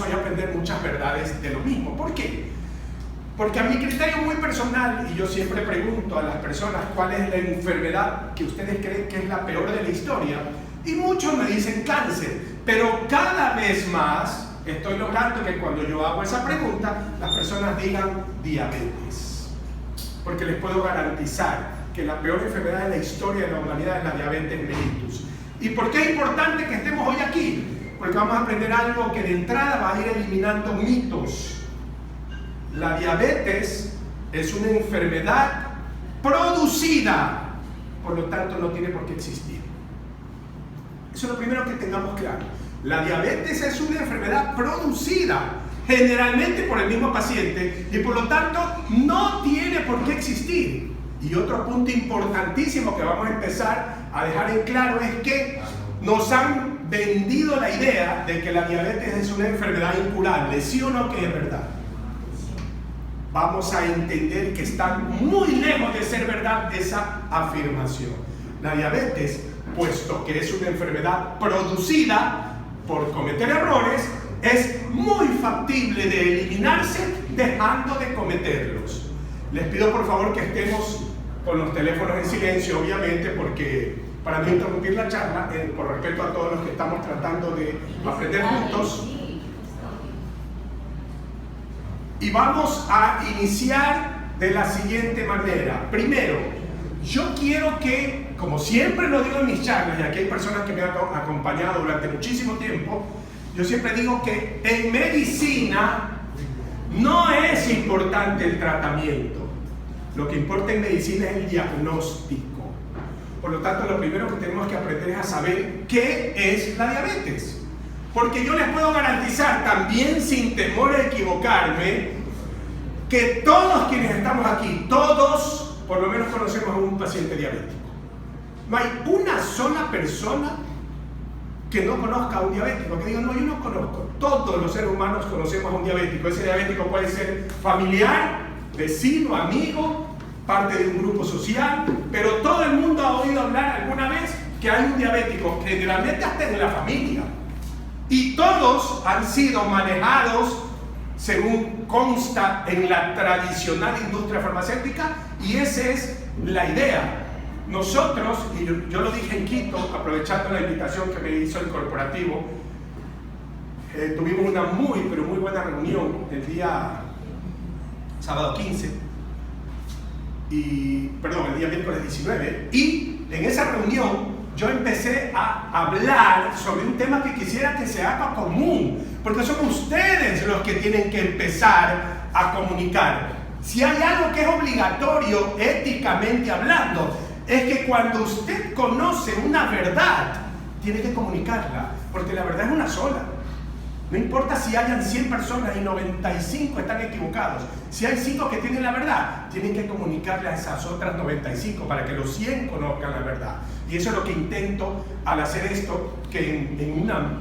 hoy a aprender muchas verdades de lo mismo. ¿Por qué? Porque a mi criterio muy personal, y yo siempre pregunto a las personas cuál es la enfermedad que ustedes creen que es la peor de la historia, y muchos me dicen cáncer, pero cada vez más estoy logrando que cuando yo hago esa pregunta, las personas digan diabetes. Porque les puedo garantizar que la peor enfermedad de la historia de la humanidad es la diabetes mellitus. ¿Y por qué es importante que estemos hoy aquí? Porque vamos a aprender algo que de entrada va a ir eliminando mitos. La diabetes es una enfermedad producida, por lo tanto no tiene por qué existir. Eso es lo primero que tengamos claro. La diabetes es una enfermedad producida generalmente por el mismo paciente y por lo tanto no tiene por qué existir. Y otro punto importantísimo que vamos a empezar a dejar en claro es que nos han vendido la idea de que la diabetes es una enfermedad incurable, ¿sí o no que es verdad? Vamos a entender que está muy lejos de ser verdad esa afirmación. La diabetes, puesto que es una enfermedad producida por cometer errores, es muy factible de eliminarse dejando de cometerlos. Les pido por favor que estemos con los teléfonos en silencio, obviamente, porque para no interrumpir la charla, por respeto a todos los que estamos tratando de aprender juntos. Y vamos a iniciar de la siguiente manera. Primero, yo quiero que, como siempre lo digo en mis charlas, y aquí hay personas que me han acompañado durante muchísimo tiempo, yo siempre digo que en medicina no es importante el tratamiento. Lo que importa en medicina es el diagnóstico. Por lo tanto, lo primero que tenemos que aprender es a saber qué es la diabetes. Porque yo les puedo garantizar, también sin temor a equivocarme, que todos quienes estamos aquí, todos por lo menos conocemos a un paciente diabético. No hay una sola persona que no conozca a un diabético, que diga, no, yo no conozco. Todos los seres humanos conocemos a un diabético. Ese diabético puede ser familiar, vecino, amigo, parte de un grupo social, pero todo el mundo ha oído hablar alguna vez que hay un diabético, generalmente hasta en la familia. Y todos han sido manejados según consta en la tradicional industria farmacéutica, y esa es la idea. Nosotros, y yo lo dije en Quito, aprovechando la invitación que me hizo el corporativo, tuvimos una pero muy buena reunión el día sábado 15, el día miércoles 19, y en esa reunión yo empecé a hablar sobre un tema que quisiera que se haga común, porque son ustedes los que tienen que empezar a comunicar. Si hay algo que es obligatorio éticamente hablando, es que cuando usted conoce una verdad, tiene que comunicarla, porque la verdad es una sola. No importa si hayan 100 personas y 95 están equivocados. Si hay 5 que tienen la verdad, tienen que comunicarle a esas otras 95 para que los 100 conozcan la verdad. Y eso es lo que intento al hacer esto, que en una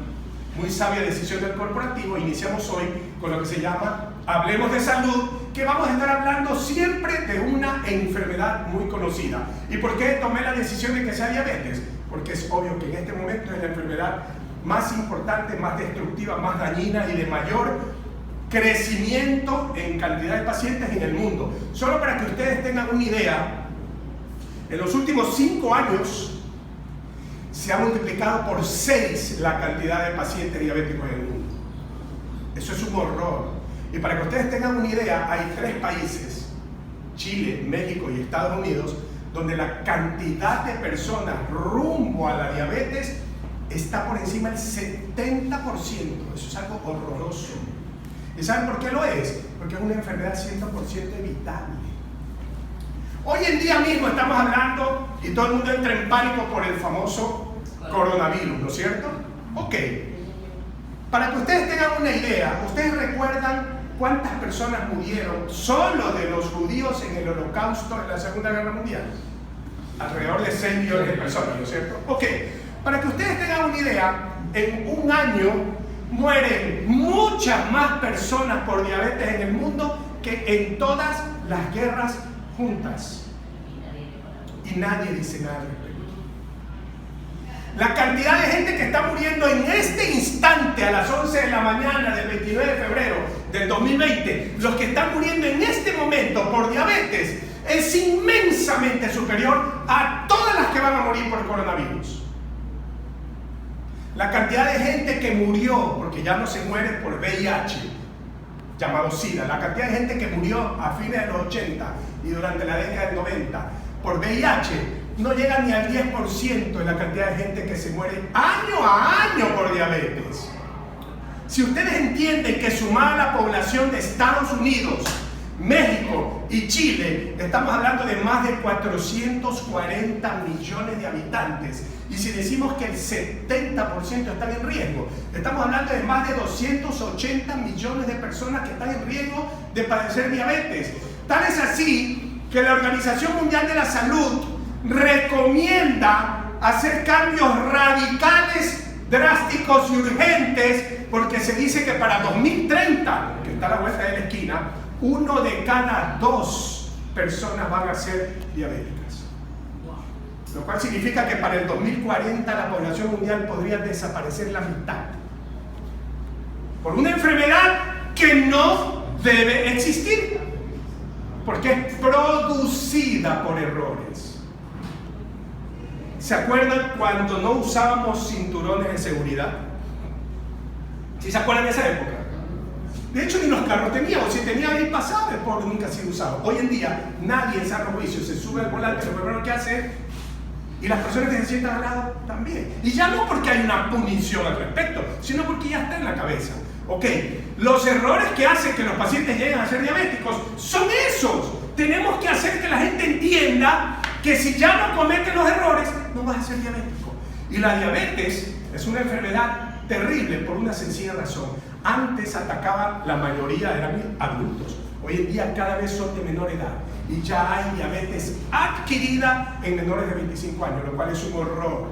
muy sabia decisión del corporativo iniciamos hoy con lo que se llama Hablemos de Salud, que vamos a estar hablando siempre de una enfermedad muy conocida. ¿Y por qué tomé la decisión de que sea diabetes? Porque es obvio que en este momento es la enfermedad más importante, más destructiva, más dañina y de mayor crecimiento en cantidad de pacientes en el mundo. Solo para que ustedes tengan una idea, en los últimos 5 años se ha multiplicado por 6 la cantidad de pacientes diabéticos en el mundo. Eso es un horror. Y para que ustedes tengan una idea, hay 3 países, Chile, México y Estados Unidos, donde la cantidad de personas rumbo a la diabetes está por encima del 70%. Eso es algo horroroso. ¿Y saben por qué lo es? Porque es una enfermedad 100% evitable. Hoy en día mismo estamos hablando y todo el mundo entra en pánico por el famoso coronavirus, ¿no es cierto? Ok. Para que ustedes tengan una idea, ¿ustedes recuerdan cuántas personas murieron solo de los judíos en el Holocausto en la Segunda Guerra Mundial? Alrededor de 6 millones de personas, ¿no es cierto? Ok. Para que ustedes tengan una idea, en un año mueren muchas más personas por diabetes en el mundo que en todas las guerras juntas. Y nadie dice nada al respecto. La cantidad de gente que está muriendo en este instante a las 11 de la mañana del 29 de febrero del 2020, los que están muriendo en este momento por diabetes, es inmensamente superior a todas las que van a morir por coronavirus. La cantidad de gente que murió, porque ya no se muere por VIH, llamado SIDA, la cantidad de gente que murió a fines de los 80 y durante la década del 90 por VIH, no llega ni al 10% de la cantidad de gente que se muere año a año por diabetes. Si ustedes entienden que sumada a la población de Estados Unidos, México y Chile, estamos hablando de más de 440 millones de habitantes, y si decimos que el 70% están en riesgo, estamos hablando de más de 280 millones de personas que están en riesgo de padecer diabetes. Tal es así que la Organización Mundial de la Salud recomienda hacer cambios radicales, drásticos y urgentes, porque se dice que para 2030, que está a la vuelta de la esquina, 1 de cada 2 personas van a ser diabéticas. Lo cual significa que para el 2040 la población mundial podría desaparecer la mitad por una enfermedad que no debe existir, porque es producida por errores. ¿Se acuerdan cuando no usábamos cinturones de seguridad? ¿Sí se acuerdan de esa época? De hecho, ni los carros teníamos. Si tenían ahí pasado, el pobre nunca ha sido usado. Hoy en día, nadie en sano juicio se sube al volante, lo primero que hace, y las personas que se sientan al lado también. Y ya no porque hay una punición al respecto, sino porque ya está en la cabeza. Ok, los errores que hacen que los pacientes lleguen a ser diabéticos son esos. Tenemos que hacer que la gente entienda que si ya no cometen los errores, no vas a ser diabético. Y la diabetes es una enfermedad terrible por una sencilla razón. Antes atacaba la mayoría de adultos. Hoy en día cada vez son de menor edad. Y ya hay diabetes adquirida en menores de 25 años, lo cual es un horror.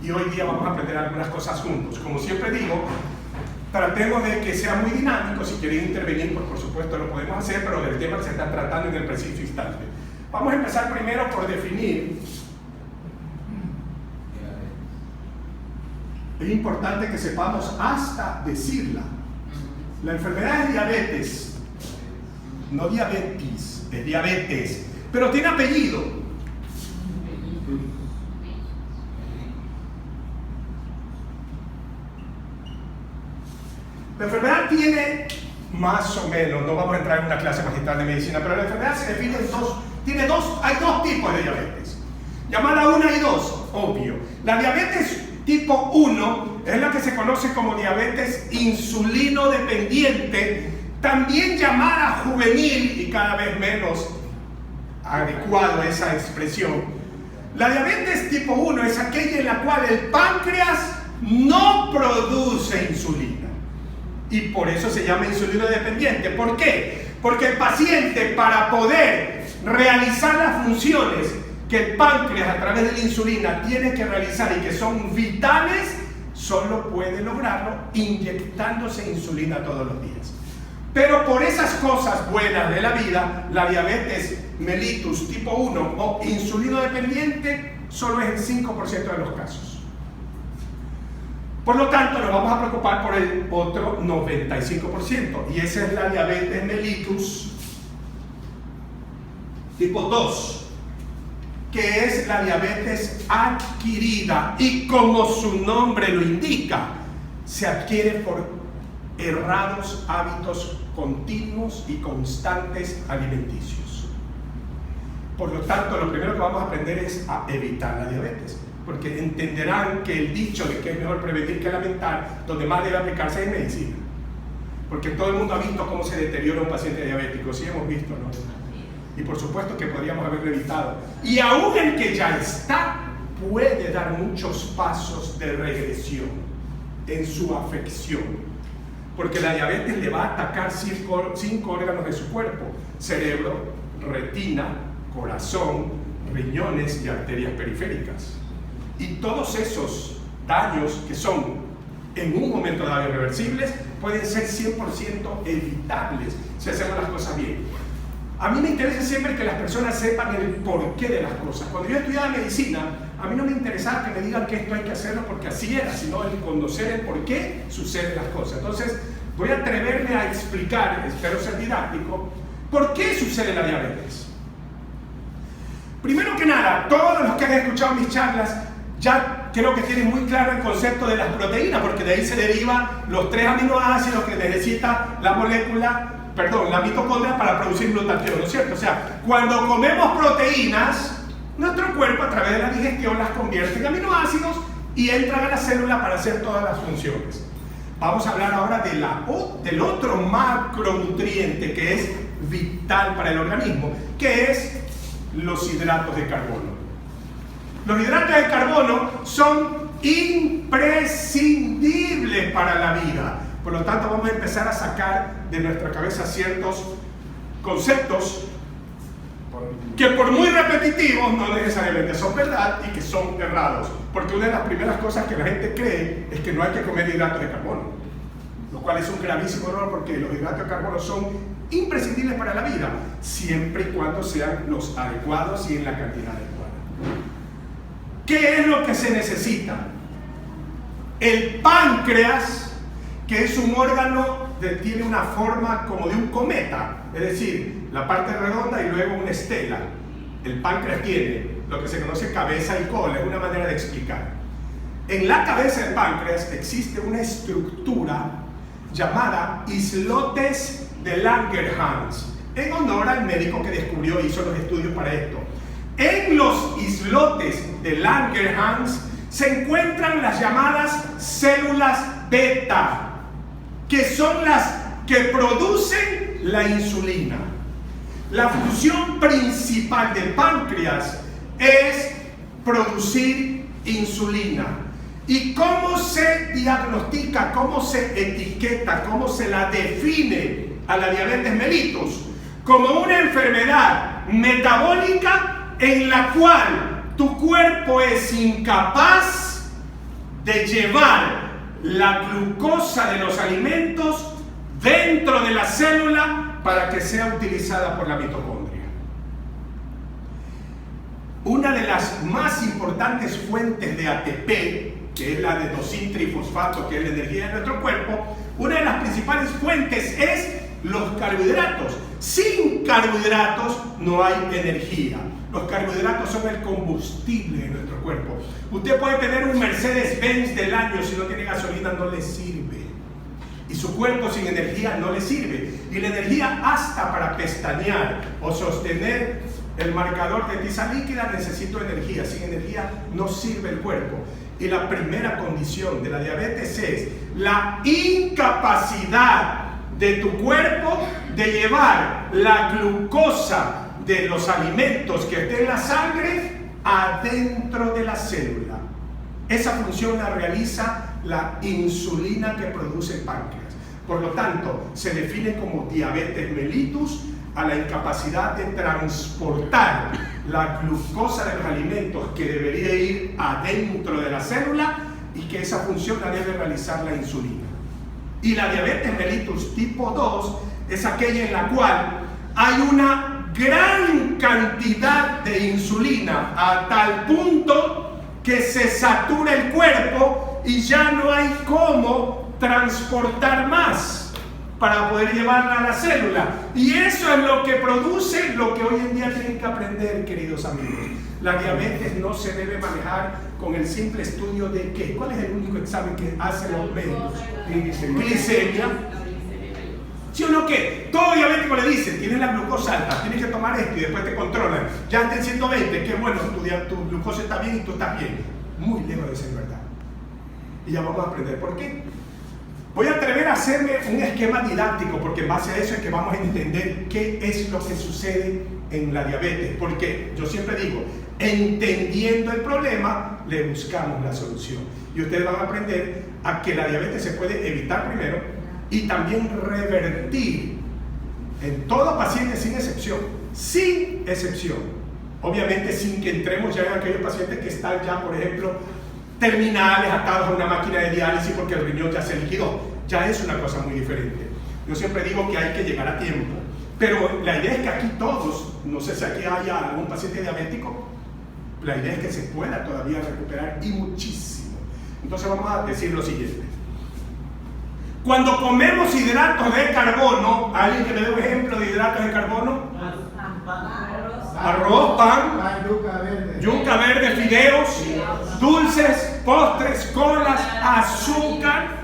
Y hoy día vamos a aprender algunas cosas juntos. Como siempre digo, tratemos de que sea muy dinámico. Si quieren intervenir, pues por supuesto lo podemos hacer, pero del tema que se está tratando en el preciso instante. Vamos a empezar primero por definir. Es importante que sepamos hasta decirla. La enfermedad es diabetes, no diabetes, es diabetes, pero tiene apellido. La enfermedad tiene, más o menos, no vamos a entrar en una clase magistral de medicina, pero la enfermedad se define en dos, hay dos tipos de diabetes. Llamada 1 y 2, obvio. La diabetes tipo 1 es la que se conoce como diabetes insulino dependiente, también llamada juvenil y cada vez menos adecuado esa expresión. La diabetes tipo 1 es aquella en la cual el páncreas no produce insulina y por eso se llama insulino dependiente. ¿Por qué? Porque el paciente, para poder realizar las funciones que el páncreas a través de la insulina tiene que realizar y que son vitales, solo puede lograrlo inyectándose insulina todos los días. Pero por esas cosas buenas de la vida, la diabetes mellitus tipo 1 o insulino dependiente solo es el 5% de los casos. Por lo tanto, nos vamos a preocupar por el otro 95%, y esa es la diabetes mellitus tipo 2, que es la diabetes adquirida, y como su nombre lo indica, se adquiere por errados hábitos continuos y constantes alimenticios. Por lo tanto, lo primero que vamos a aprender es a evitar la diabetes, porque entenderán que el dicho de que es mejor prevenir que lamentar, donde más debe aplicarse es medicina, porque todo el mundo ha visto cómo se deteriora un paciente diabético. Sí hemos visto, ¿no? Y por supuesto que podríamos haberlo evitado. Y aún el que ya está puede dar muchos pasos de regresión en su afección, porque la diabetes le va a atacar 5 órganos de su cuerpo: cerebro, retina, corazón, riñones y arterias periféricas. Y todos esos daños, que son en un momento dado irreversibles, pueden ser 100% evitables si hacemos las cosas bien. A mí me interesa siempre que las personas sepan el porqué de las cosas. Cuando yo estudiaba medicina, a mí no me interesaba que me digan que esto hay que hacerlo porque así era, sino el conocer el por qué suceden las cosas. Entonces, voy a atreverme a explicar, espero ser didáctico, por qué sucede la diabetes. Primero que nada, todos los que han escuchado mis charlas ya creo que tienen muy claro el concepto de las proteínas, porque de ahí se derivan los 3 aminoácidos que necesita la mitocondria para producir glutatión, ¿no es cierto? O sea, cuando comemos proteínas, nuestro cuerpo a través de la digestión las convierte en aminoácidos y entran a la célula para hacer todas las funciones. Vamos a hablar ahora del otro macronutriente que es vital para el organismo, que es los hidratos de carbono. Los hidratos de carbono son imprescindibles para la vida. Por lo tanto, vamos a empezar a sacar de nuestra cabeza ciertos conceptos que por muy repetitivos no necesariamente son verdad y que son errados. Porque una de las primeras cosas que la gente cree es que no hay que comer hidratos de carbono, lo cual es un gravísimo error porque los hidratos de carbono son imprescindibles para la vida, siempre y cuando sean los adecuados y en la cantidad adecuada. ¿Qué es lo que se necesita? El páncreas, que es un órgano que tiene una forma como de un cometa, es decir, la parte redonda y luego una estela. El páncreas tiene lo que se conoce cabeza y cola, es una manera de explicar. En la cabeza del páncreas existe una estructura llamada islotes de Langerhans, en honor al médico que descubrió y hizo los estudios para esto. En los islotes de Langerhans se encuentran las llamadas células beta, que son las que producen la insulina. La función principal del páncreas es producir insulina. ¿Y cómo se diagnostica, cómo se etiqueta, cómo se la define a la diabetes mellitus? Como una enfermedad metabólica en la cual tu cuerpo es incapaz de llevar la glucosa de los alimentos dentro de la célula para que sea utilizada por la mitocondria. Una de las más importantes fuentes de ATP, que es la de desoxintrifosfato, que es la energía de nuestro cuerpo, una de las principales fuentes es los carbohidratos. Sin carbohidratos no hay energía. Los carbohidratos son el combustible de nuestro cuerpo. Usted puede tener un Mercedes-Benz del año, si no tiene gasolina no le sirve. Y su cuerpo sin energía no le sirve. Y la energía hasta para pestañear o sostener el marcador de tiza líquida necesito energía. Sin energía no sirve el cuerpo. Y la primera condición de la diabetes es la incapacidad de tu cuerpo de llevar la glucosa de los alimentos que estén en la sangre adentro de la célula. Esa función la realiza la insulina que produce el páncreas. Por lo tanto, se define como diabetes mellitus a la incapacidad de transportar la glucosa de los alimentos que debería ir adentro de la célula y que esa función la debe realizar la insulina. Y la diabetes mellitus tipo 2 es aquella en la cual hay una gran cantidad de insulina a tal punto que se satura el cuerpo y ya no hay cómo transportar más para poder llevarla a la célula. Y eso es lo que produce lo que hoy en día tienen que aprender, queridos amigos. La diabetes no se debe manejar con el simple estudio de ¿qué? ¿Cuál es el único examen que hacen los médicos? Glicemia. ¿Sí o no qué? Todo diabético le dicen, tienes la glucosa alta, tienes que tomar esto y después te controlan. Ya está en 120, qué bueno, tu glucosa está bien y tú estás bien. Muy lejos de ser verdad. Y ya vamos a aprender por qué. Voy a atrever a hacerme un esquema didáctico porque en base a eso es que vamos a entender qué es lo que sucede en la diabetes. Porque yo siempre digo, entendiendo el problema, le buscamos la solución. Y ustedes van a aprender a que la diabetes se puede evitar primero y también revertir en todo paciente sin excepción. Sin excepción. Obviamente sin que entremos ya en aquellos pacientes que están ya, por ejemplo, terminales, atados a una máquina de diálisis porque el riñón ya se liquidó. Ya es una cosa muy diferente. Yo siempre digo que hay que llegar a tiempo. Pero la idea es que aquí todos, no sé si aquí haya algún paciente diabético, la idea es que se pueda todavía recuperar y muchísimo. Entonces vamos a decir lo siguiente. Cuando comemos hidratos de carbono, ¿alguien que me dé un ejemplo de hidratos de carbono? Arroz, pan, yuca verde, fideos, dulces, postres, colas, azúcar.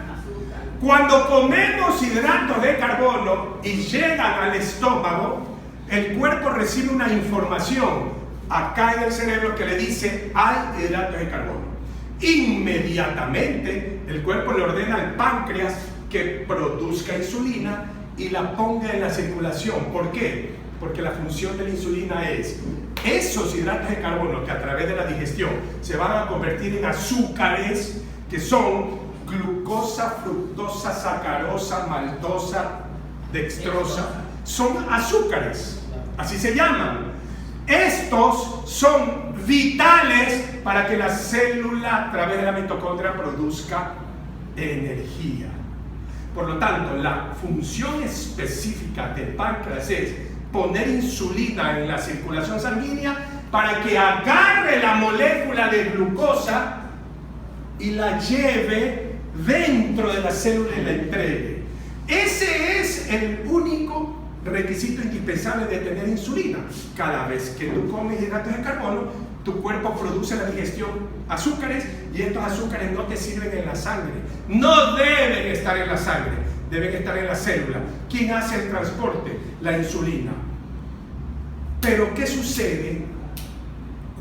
Cuando comemos hidratos de carbono y llegan al estómago, el cuerpo recibe una información acá en el cerebro que le dice hay hidratos de carbono. Inmediatamente el cuerpo le ordena al páncreas que produzca insulina y la ponga en la circulación. ¿Por qué? Porque la función de la insulina es esos hidratos de carbono que a través de la digestión se van a convertir en azúcares, que son glucosa, fructosa, sacarosa, maltosa, dextrosa, son azúcares, así se llaman. Estos son vitales para que la célula a través de la mitocondria produzca energía. Por lo tanto, la función específica del páncreas es poner insulina en la circulación sanguínea para que agarre la molécula de glucosa y la lleve dentro de la célula y la entregue. Ese es el único requisito indispensable de tener insulina. Cada vez que tú comes hidratos de carbono, tu cuerpo produce la digestión azúcares y estos azúcares no te sirven en la sangre. No deben estar en la sangre, deben estar en la célula. ¿Quién hace el transporte? La insulina. Pero ¿qué sucede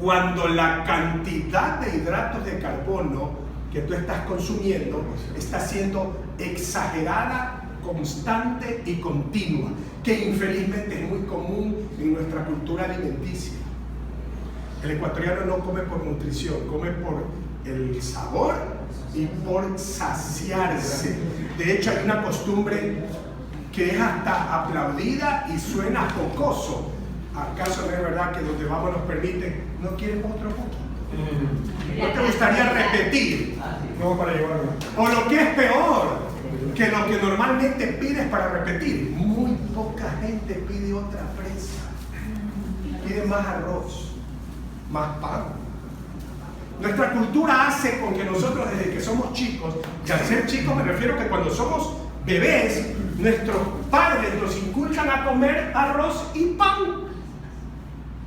cuando la cantidad de hidratos de carbono que tú estás consumiendo está siendo exagerada, constante y continua, que infelizmente es muy común en nuestra cultura alimenticia? El ecuatoriano no come por nutrición, come por el sabor y por saciarse. De hecho, hay una costumbre que es hasta aplaudida y suena jocoso. ¿Acaso no es verdad que donde vamos nos permiten, no quieren otro poquito? ¿No te gustaría repetir? No, para llevarlo. O lo que es peor, que lo que normalmente pides para repetir. Muy poca gente pide otra presa. Pide más arroz, más pan. Nuestra cultura hace con que nosotros desde que somos chicos, y al ser chicos me refiero que cuando somos bebés, nuestros padres nos inculcan a comer arroz y pan,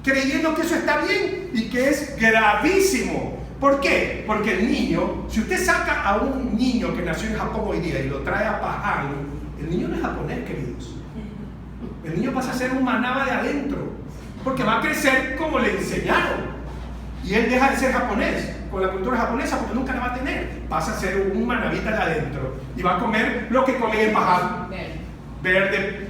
creyendo que eso está bien y que es gravísimo. ¿Por qué? Porque el niño, si usted saca a un niño que nació en Japón hoy día y lo trae a Pahang, el niño no es japonés, queridos. El niño pasa a ser un manaba de adentro, porque va a crecer como le enseñaron. Y él deja de ser japonés, con la cultura japonesa, porque nunca la va a tener. Pasa a ser un manabita de adentro y va a comer lo que comen en Pahang. Verde,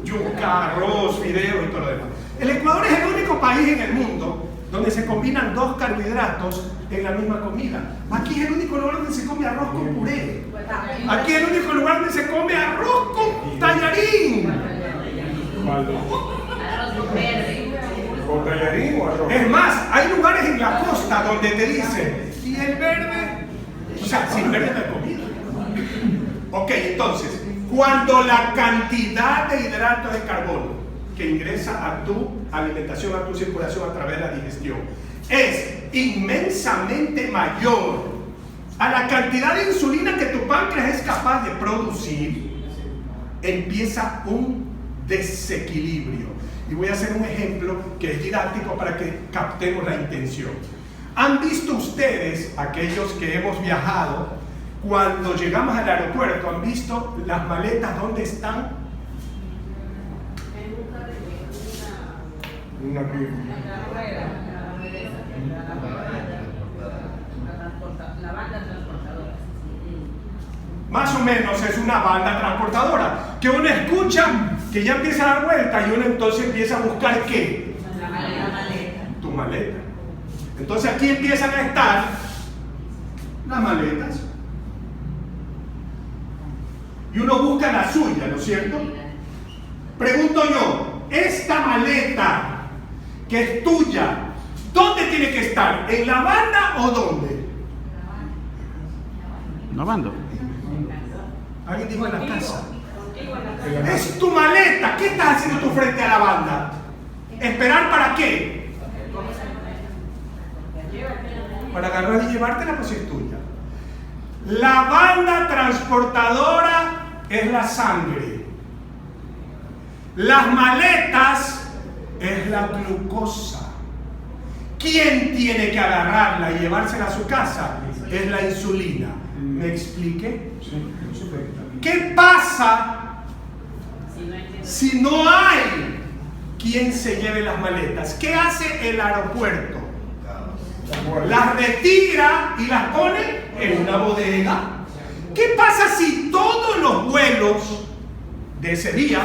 yuca, arroz, fideo y todo lo demás. El Ecuador es el único país en el mundo donde se combinan dos carbohidratos en la misma comida. Aquí es el único lugar donde se come arroz con puré. Aquí es el único lugar donde se come arroz con tallarín. ¿Con tallarín o arroz? Es más, hay lugares en la costa donde te dicen, ¿y el verde? O sea, sin verde no hay comida. Ok, entonces, cuando la cantidad de hidratos de carbono que ingresa a tu alimentación, a tu circulación a través de la digestión, es inmensamente mayor a la cantidad de insulina que tu páncreas es capaz de producir, empieza un desequilibrio. Y voy a hacer un ejemplo que es didáctico para que captemos la intención. ¿Han visto ustedes, aquellos que hemos viajado, cuando llegamos al aeropuerto, han visto las maletas dónde están? Una piel. La banda transportadora. Más o menos es una banda transportadora que uno escucha que ya empieza a dar vuelta y uno entonces empieza a buscar ¿qué? La maleta. Tu maleta. Entonces aquí empiezan a estar las maletas y uno busca la suya, ¿no es cierto? Pregunto yo, esta maleta que es tuya, ¿dónde tiene que estar? ¿En la banda o dónde? No mando. Alguien dijo en la casa. Es tu maleta. ¿Qué estás haciendo tú frente a la banda? ¿Esperar para qué? Para agarrar y llevártela, pues es tuya. La banda transportadora es la sangre. Las maletas es la glucosa. ¿Quién tiene que agarrarla y llevársela a su casa? Es la insulina. ¿Me expliqué? ¿Qué pasa si no hay quien se lleve las maletas? ¿Qué hace el aeropuerto? Las retira y las pone en una bodega. ¿Qué pasa si todos los vuelos de ese día,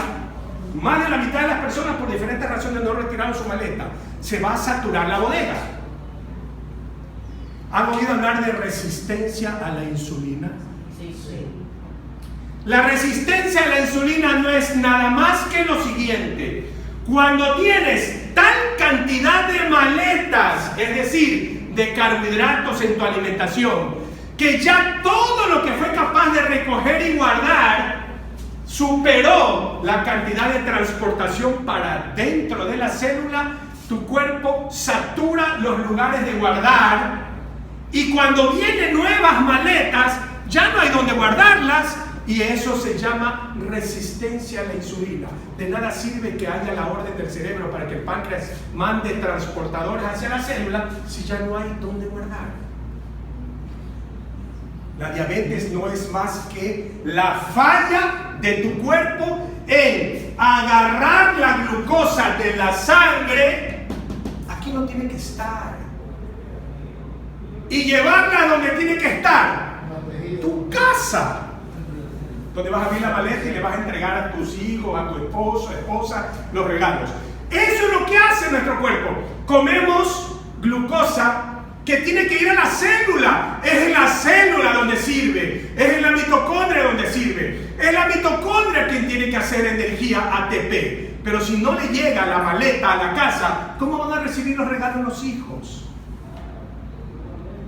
más de la mitad de las personas por diferentes razones no retiraron su maleta? Se va a saturar la bodega. ¿Han oído hablar de resistencia a la insulina? Sí. La resistencia a la insulina no es nada más que lo siguiente: cuando tienes tal cantidad de maletas, es decir, de carbohidratos en tu alimentación, que ya todo lo que fue capaz de recoger y guardar superó la cantidad de transportación para dentro de la célula, tu cuerpo satura los lugares de guardar, y cuando vienen nuevas maletas ya no hay donde guardarlas, y eso se llama resistencia a la insulina. De nada sirve que haya la orden del cerebro para que el páncreas mande transportadores hacia la célula si ya no hay donde guardar. La diabetes no es más que la falla de tu cuerpo en agarrar la glucosa de la sangre, aquí no tiene que estar, y llevarla donde tiene que estar, tu casa, donde vas a abrir la maleta y le vas a entregar a tus hijos, a tu esposo, esposa, los regalos. Eso es lo que hace nuestro cuerpo. Comemos glucosa que tiene que ir a la célula. Es en la célula donde sirve, es en la mitocondria donde sirve. Es la mitocondria quien tiene que hacer energía ATP. Pero si no le llega la maleta a la casa, ¿cómo van a recibir los regalos los hijos?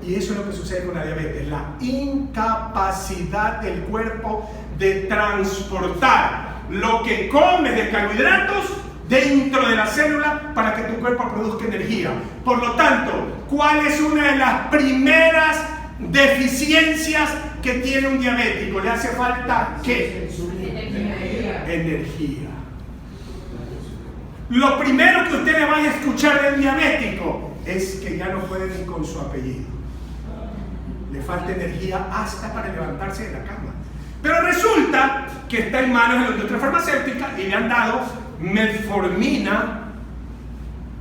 Y eso es lo que sucede con la diabetes, la incapacidad del cuerpo de transportar lo que comes de carbohidratos dentro de la célula para que tu cuerpo produzca energía. Por lo tanto, ¿cuál es una de las primeras deficiencias que tiene un diabético? Le hace falta ¿qué? Energía. Lo primero que ustedes van a escuchar del diabético es que ya no puede ni con su apellido. Le falta energía hasta para levantarse de la cama. Pero resulta que está en manos de la industria farmacéutica y le han dado metformina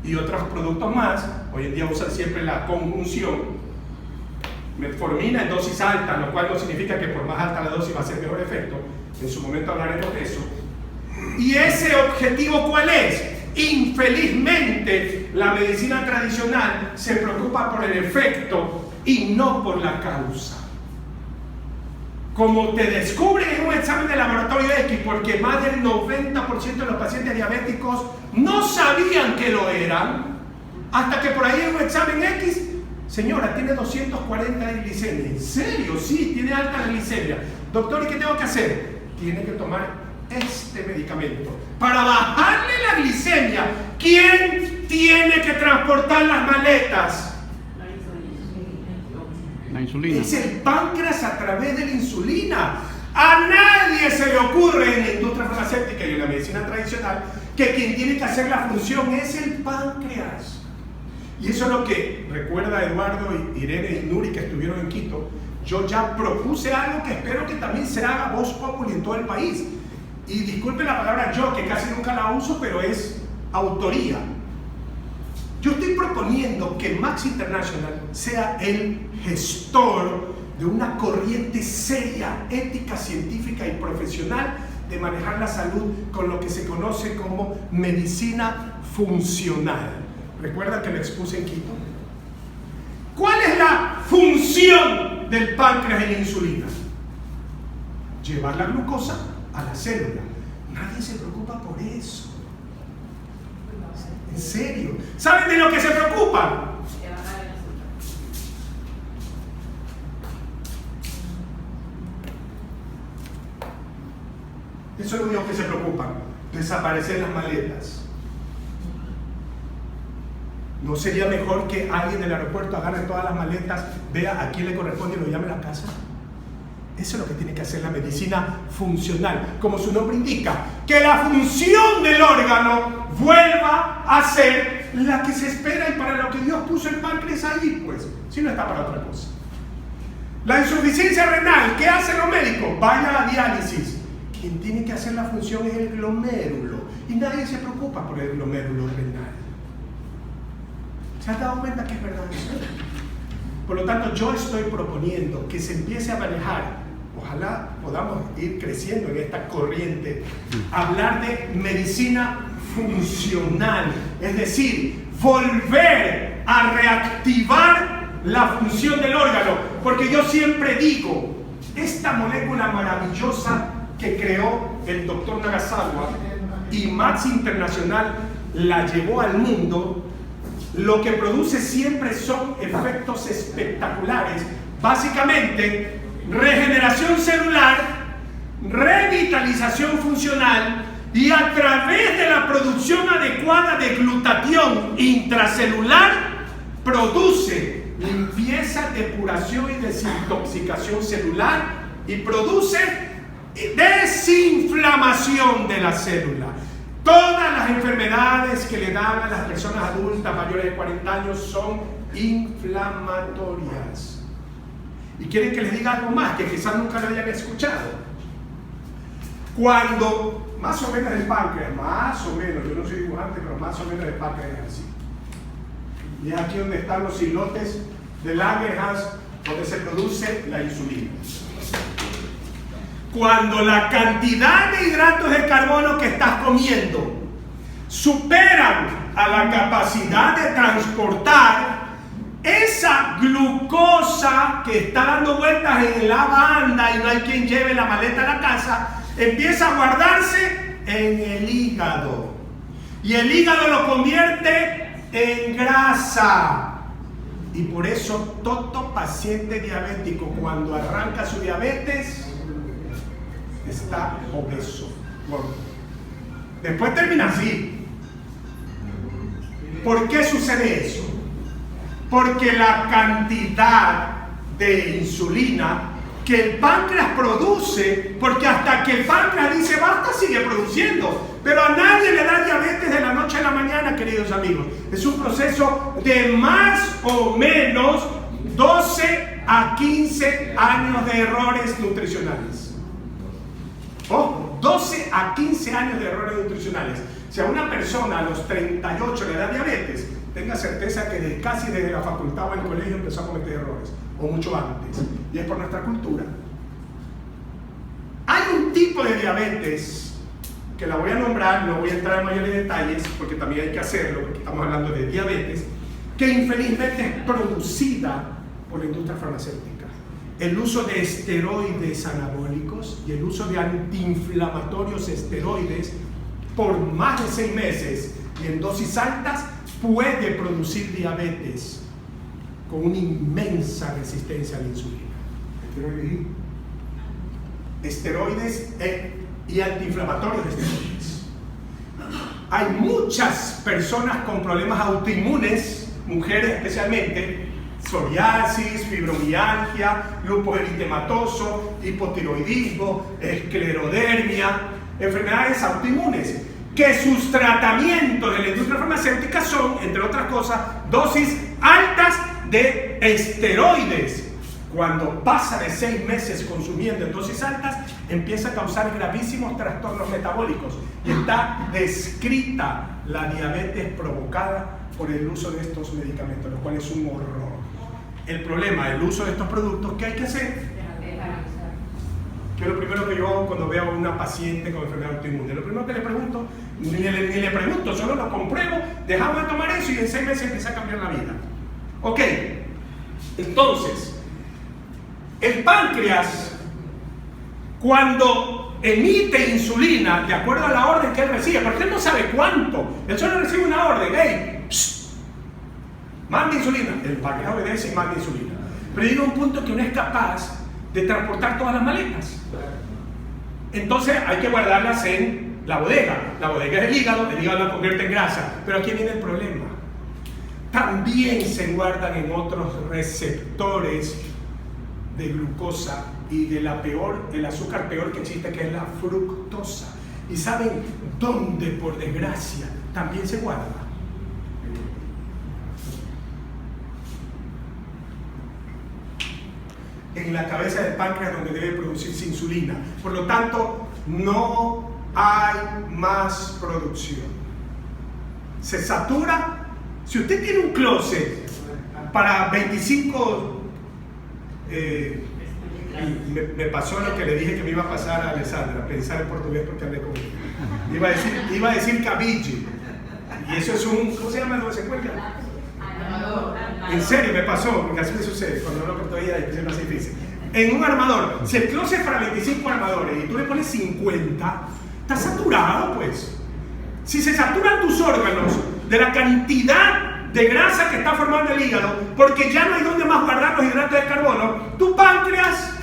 y otros productos más. Hoy en día usan siempre la conjunción metformina en dosis alta, lo cual no significa que por más alta la dosis va a ser mejor efecto. En su momento hablaremos de eso. ¿Y ese objetivo cuál es? Infelizmente, la medicina tradicional se preocupa por el efecto y no por la causa. Como te descubren en un examen de laboratorio X, porque más del 90% de los pacientes diabéticos no sabían que lo eran, hasta que por ahí en un examen X, señora, tiene 240 de glicemia. ¿En serio? Sí, tiene alta la glicemia. Doctor, ¿y qué tengo que hacer? Tiene que tomar este medicamento para bajarle la glicemia. ¿Quién tiene que transportar las maletas? La insulina. Es el páncreas a través de la insulina. A nadie se le ocurre en la industria farmacéutica y en la medicina tradicional que quien tiene que hacer la función es el páncreas. Y eso es lo que recuerda Eduardo, Irene y Nuri, que estuvieron en Quito. Yo ya propuse algo que espero que también se haga voz populi en todo el país. Y disculpen la palabra yo, que casi nunca la uso, pero es autoría. Yo estoy proponiendo que Max International sea el gestor de una corriente seria, ética, científica y profesional de manejar la salud con lo que se conoce como medicina funcional. ¿Recuerda que lo expuse en Quito? ¿Cuál es la función del páncreas y la insulina? Llevar la glucosa a la célula. Nadie se preocupa por eso. En serio. ¿Saben de lo que se preocupan? Eso Eso es lo único que se preocupan. Desaparecer las maletas. ¿No sería mejor que alguien del aeropuerto agarre todas las maletas, vea a quién le corresponde y lo llame a la casa? Eso es lo que tiene que hacer la medicina funcional, como su nombre indica, que la función del órgano vuelva a ser la que se espera y para lo que Dios puso el páncreas ahí, pues, si no está para otra cosa. La insuficiencia renal, ¿qué hacen los médicos? Vaya a diálisis. Quien tiene que hacer la función es el glomérulo y nadie se preocupa por el glomérulo renal. ¿Se han dado cuenta que es verdad eso? Por lo tanto, yo estoy proponiendo que se empiece a manejar, ojalá podamos ir creciendo en esta corriente, hablar de medicina funcional, es decir, volver a reactivar la función del órgano, porque yo siempre digo, esta molécula maravillosa que creó el doctor Nagasawa y Max Internacional la llevó al mundo, lo que produce siempre son efectos espectaculares. Básicamente, regeneración celular, revitalización funcional y a través de la producción adecuada de glutatión intracelular, produce limpieza, depuración y desintoxicación celular y produce desinflamación de la célula. Todas las enfermedades que le dan a las personas adultas mayores de 40 años son inflamatorias. Y quieren que les diga algo más que quizás nunca lo hayan escuchado. Cuando, más o menos el páncreas, más o menos, yo no soy dibujante, pero más o menos el páncreas es así. Y es aquí donde están los islotes de Langerhans, donde se produce la insulina. Cuando la cantidad de hidratos de carbono que estás comiendo superan a la capacidad de transportar esa glucosa que está dando vueltas en la banda y no hay quien lleve la maleta a la casa, empieza a guardarse en el hígado. Y el hígado lo convierte en grasa. Y por eso todo paciente diabético, cuando arranca su diabetes, está obeso, gordo. Después termina así. ¿Por qué sucede eso? Porque la cantidad de insulina que el páncreas produce, porque hasta que el páncreas dice basta, sigue produciendo. Pero a nadie le da diabetes de la noche a la mañana, queridos amigos. Es un proceso de más o menos 12 a 15 años de errores nutricionales. Ojo, 12 a 15 años de errores nutricionales. Si a una persona a los 38 le da diabetes, tenga certeza que casi desde la facultad o el colegio empezó a cometer errores, o mucho antes. Y es por nuestra cultura. Hay un tipo de diabetes que la voy a nombrar, no voy a entrar en mayores detalles porque también hay que hacerlo, porque estamos hablando de diabetes, que infelizmente es producida por la industria farmacéutica. El uso de esteroides anabólicos y el uso de antiinflamatorios esteroides por más de 6 meses y en dosis altas puede producir diabetes con una inmensa resistencia a la insulina. Esteroides y antiinflamatorios esteroides. Hay muchas personas con problemas autoinmunes, mujeres especialmente, psoriasis, fibromialgia, lupus eritematoso, hipotiroidismo, esclerodermia, enfermedades autoinmunes, que sus tratamientos en la industria farmacéutica son, entre otras cosas, dosis altas de esteroides. Cuando pasa de 6 meses consumiendo en dosis altas, empieza a causar gravísimos trastornos metabólicos. Y está descrita la diabetes provocada por el uso de estos medicamentos, lo cual es un horror. El problema del uso de estos productos, ¿qué hay que hacer? Que es lo primero que yo hago cuando veo a una paciente con enfermedad autoinmune. Lo primero que le pregunto, ni le pregunto, solo lo compruebo, dejamos de tomar eso y en 6 meses empieza a cambiar la vida. Ok, entonces, el páncreas, cuando emite insulina, de acuerdo a la orden que él recibe, porque él no sabe cuánto, él solo recibe una orden, hey, manda insulina, el páncreas obedece y manda insulina. Pero llega un punto que no es capaz de transportar todas las maletas. Entonces hay que guardarlas en la bodega. La bodega es el hígado la convierte en grasa. Pero aquí viene el problema. También se guardan en otros receptores de glucosa y de el azúcar peor que existe, que es la fructosa. ¿Y saben dónde, por desgracia, también se guarda? En la cabeza del páncreas, donde debe producirse insulina. Por lo tanto, no hay más producción. Se satura. Si usted tiene un closet para 25, me pasó lo que le dije que me iba a pasar a Alessandra, pensar en portugués porque hablé con ella. Iba a decir cabille. Y eso es un, ¿cómo se llama? ¿Dónde se cuelga? En serio, me pasó, porque así me sucede, cuando hablo portugués es más difícil. En un armador, si el closet es para 25 armadores y tú le pones 50, está saturado, pues. Si se saturan tus órganos de la cantidad de grasa que está formando el hígado, porque ya no hay donde más guardar los hidratos de carbono, tu páncreas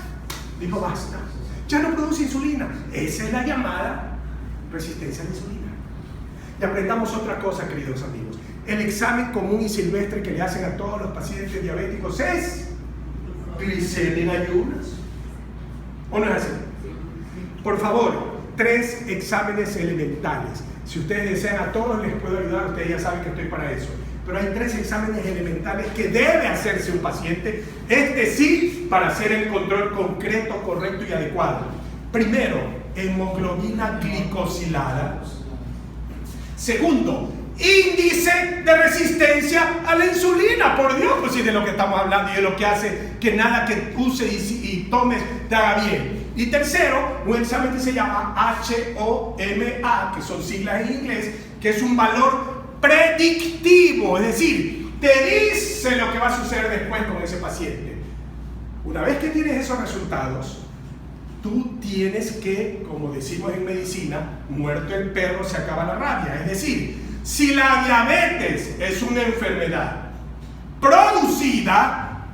dijo basta, ya no produce insulina. Esa es la llamada resistencia a la insulina. Y aprendamos otra cosa, queridos amigos. El examen común y silvestre que le hacen a todos los pacientes diabéticos es glicemia en ayunas. ¿O no es así? Por favor, 3 exámenes elementales. Si ustedes desean, a todos les puedo ayudar, ustedes ya saben que estoy para eso. Pero hay 3 exámenes elementales que debe hacerse un paciente, sí, para hacer el control concreto, correcto y adecuado. Primero, hemoglobina glicosilada. Segundo, índice de resistencia a la insulina. Por Dios, pues si de lo que estamos hablando y de lo que hace que nada que uses y tomes te haga bien. Y tercero, un examen que se llama HOMA, que son siglas en inglés, que es un valor predictivo, es decir, te dice lo que va a suceder después con ese paciente. Una vez que tienes esos resultados, tú tienes que, como decimos en medicina, muerto el perro se acaba la rabia. Es decir, si la diabetes es una enfermedad producida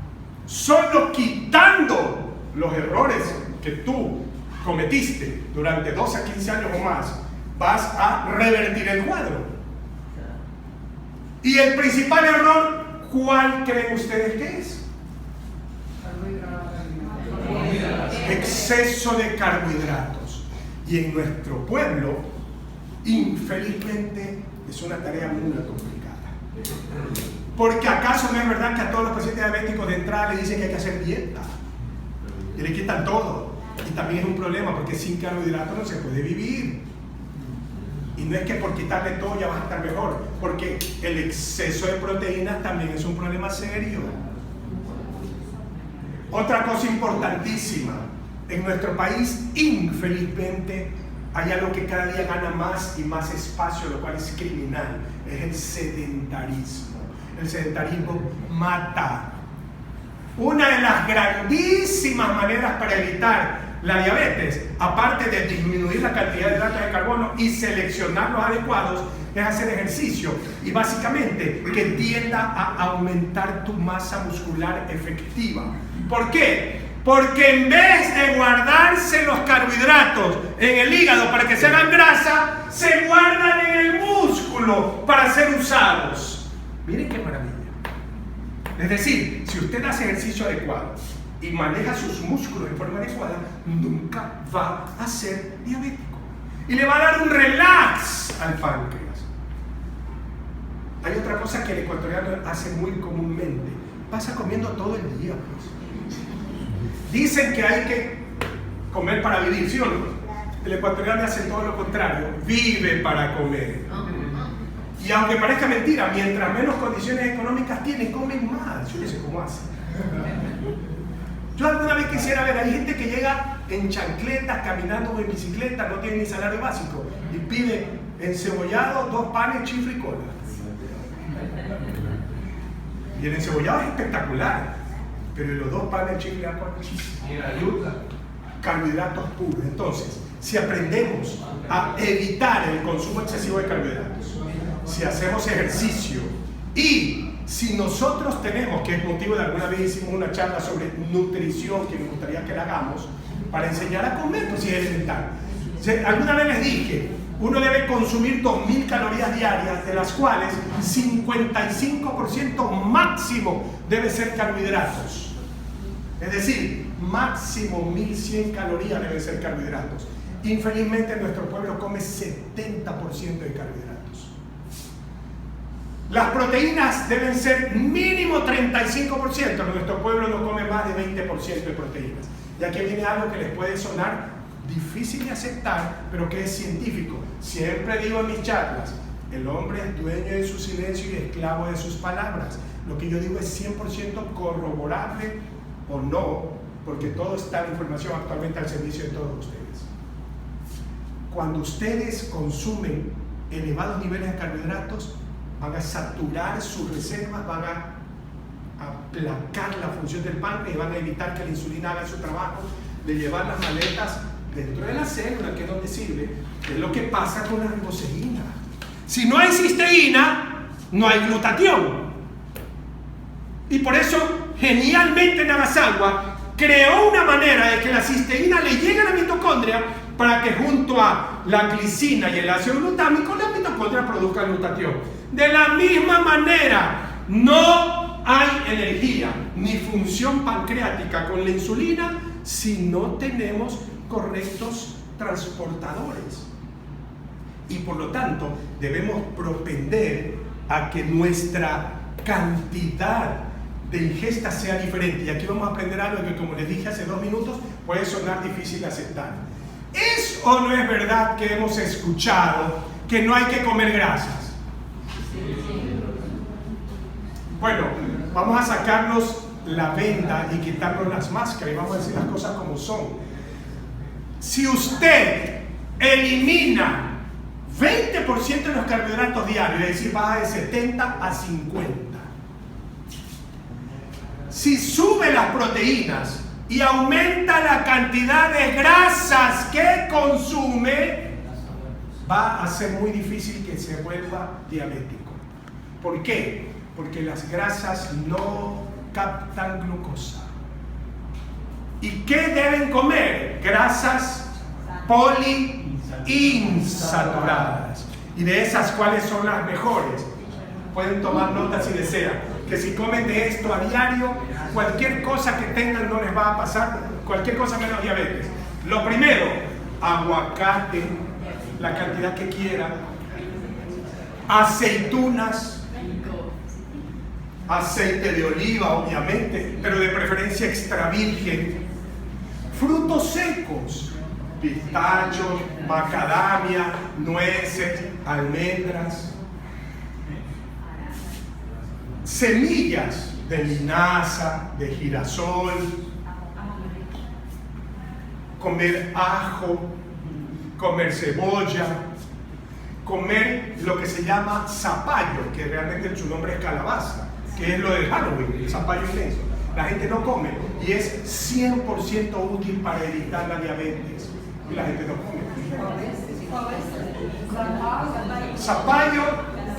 solo quitando los errores que tú cometiste durante 12 a 15 años o más, vas a revertir el cuadro. Y el principal error, ¿cuál creen ustedes que es? Exceso de carbohidratos. Y en nuestro pueblo, infelizmente, es una tarea muy complicada. Porque ¿acaso no es verdad que a todos los pacientes diabéticos de entrada le dicen que hay que hacer dieta? Y le quitan todo. Y también es un problema porque sin carbohidratos no se puede vivir. Y no es que por quitarle todo ya vas a estar mejor, porque el exceso de proteínas también es un problema serio. Otra cosa importantísima, en nuestro país, infelizmente, hay algo que cada día gana más y más espacio, lo cual es criminal, es el sedentarismo. El sedentarismo mata. Una de las grandísimas maneras para evitar la diabetes, aparte de disminuir la cantidad de hidratos de carbono y seleccionar los adecuados, es hacer ejercicio y básicamente que tienda a aumentar tu masa muscular efectiva. ¿Por qué? Porque en vez de guardarse los carbohidratos en el hígado para que se hagan grasa, se guardan en el músculo para ser usados. Miren qué maravilla. Es decir, si usted hace ejercicio adecuado y maneja sus músculos de forma adecuada, nunca va a ser diabético. Y le va a dar un relax al páncreas. Hay otra cosa que el ecuatoriano hace muy comúnmente. Pasa comiendo todo el día, pues. Dicen que hay que comer para vivir, ¿sí o no? El ecuatoriano hace todo lo contrario. Vive para comer. Y aunque parezca mentira, mientras menos condiciones económicas tiene, comen más. Yo no sé cómo hace. Yo alguna vez quisiera ver, hay gente que llega en chancletas, caminando o en bicicleta, no tiene ni salario básico, y pide encebollado, 2 panes, chifre y cola. Y el encebollado es espectacular, pero los 2 panes, chifre y cola, carbohidratos puros. Entonces, si aprendemos a evitar el consumo excesivo de carbohidratos, si hacemos ejercicio y si nosotros tenemos, que es motivo de alguna vez hicimos una charla sobre nutrición que me gustaría que la hagamos, para enseñar a comer, pues sí es elemental. Alguna vez les dije, uno debe consumir 2000 calorías diarias, de las cuales 55% máximo debe ser carbohidratos. Es decir, máximo 1100 calorías deben ser carbohidratos. Infelizmente nuestro pueblo come 70% de carbohidratos. Las proteínas deben ser mínimo 35%. Nuestro pueblo no come más de 20% de proteínas. Y aquí viene algo que les puede sonar difícil de aceptar, pero que es científico. Siempre digo en mis charlas, el hombre es dueño de su silencio y esclavo de sus palabras. Lo que yo digo es 100% corroborable o no, porque todo está la información actualmente al servicio de todos ustedes. Cuando ustedes consumen elevados niveles de carbohidratos, van a saturar sus reservas, van a aplacar la función del páncreas y van a evitar que la insulina haga su trabajo de llevar las maletas dentro de la célula, que es donde sirve. Es lo que pasa con la riboceína. Si no hay cisteína, no hay glutatión. Y por eso, genialmente Nagasawa creó una manera de que la cisteína le llegue a la mitocondria para que junto a la glicina y el ácido glutámico, la mitocondria produzca glutatión. De la misma manera, no hay energía ni función pancreática con la insulina si no tenemos correctos transportadores. Y por lo tanto, debemos propender a que nuestra cantidad de ingesta sea diferente. Y aquí vamos a aprender algo que, como les dije hace 2 minutos, puede sonar difícil de aceptar. ¿Es o no es verdad que hemos escuchado que no hay que comer grasas? Bueno, vamos a sacarnos la venda y quitarnos las máscaras y vamos a decir las cosas como son. Si usted elimina 20% de los carbohidratos diarios, es decir, baja de 70 a 50. Si sube las proteínas y aumenta la cantidad de grasas que consume, va a ser muy difícil que se vuelva diabético. ¿Por qué? Porque las grasas no captan glucosa. ¿Y qué deben comer? Grasas poliinsaturadas. Y de esas, ¿cuáles son las mejores? Pueden tomar nota si desean. Que si comen de esto a diario, cualquier cosa que tengan no les va a pasar, cualquier cosa menos diabetes. Lo primero, aguacate, la cantidad que quieran, aceitunas, aceite de oliva, obviamente, pero de preferencia extra virgen, frutos secos, pistachos, macadamia, nueces, almendras, semillas de linaza, de girasol, comer ajo, comer cebolla, comer lo que se llama zapallo, que realmente su nombre es calabaza, que es lo de Halloween, el zapallo inmenso. La gente no come y es 100% útil para evitar la diabetes. Y la gente no come. Zapallo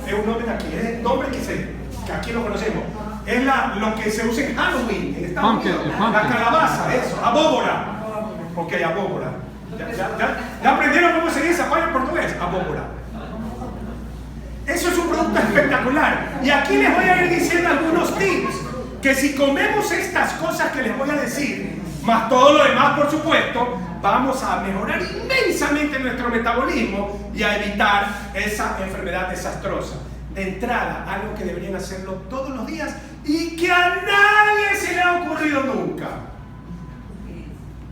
es un nombre de aquí, es el nombre que aquí lo conocemos. Es lo que se usa en Halloween, en Estados Unidos. La calabaza, eso, abóbora. Ok, abóbora. ¿Ya aprendieron cómo se dice zapallo en portugués? Abóbora. Eso es un producto espectacular. Y aquí les voy a ir diciendo algunos tips. Que si comemos estas cosas que les voy a decir, más todo lo demás, por supuesto, vamos a mejorar inmensamente nuestro metabolismo y a evitar esa enfermedad desastrosa. De entrada, algo que deberían hacerlo todos los días y que a nadie se le ha ocurrido nunca.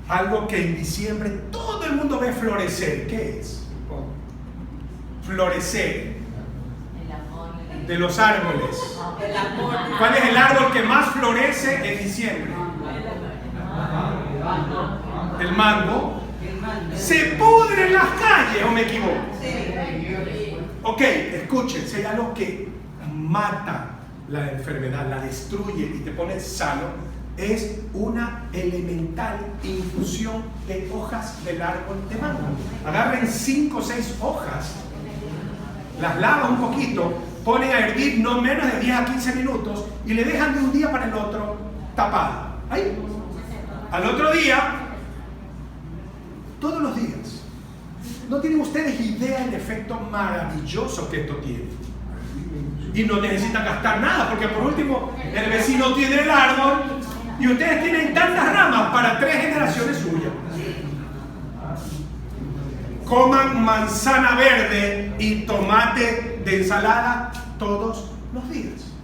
Algo que en diciembre todo el mundo ve florecer. ¿Qué es? Florecer. De los árboles. ¿Cuál es el árbol que más florece en diciembre? El mango. Se pudre en las calles, ¿o me equivoco? Ok, escuchen, si hay algo que mata la enfermedad, la destruye y te pone sano, es una elemental infusión de hojas del árbol de mango. Agarren 5 o 6 hojas, las lavan un poquito, ponen a hervir no menos de 10 a 15 minutos y le dejan de un día para el otro tapado. Ahí. Al otro día, todos los días, No tienen ustedes idea del efecto maravilloso que esto tiene. Y no necesitan gastar nada, porque por último el vecino tiene el árbol y ustedes tienen tantas ramas para 3 generaciones suyas. Coman manzana verde y tomate de ensalada todos los días.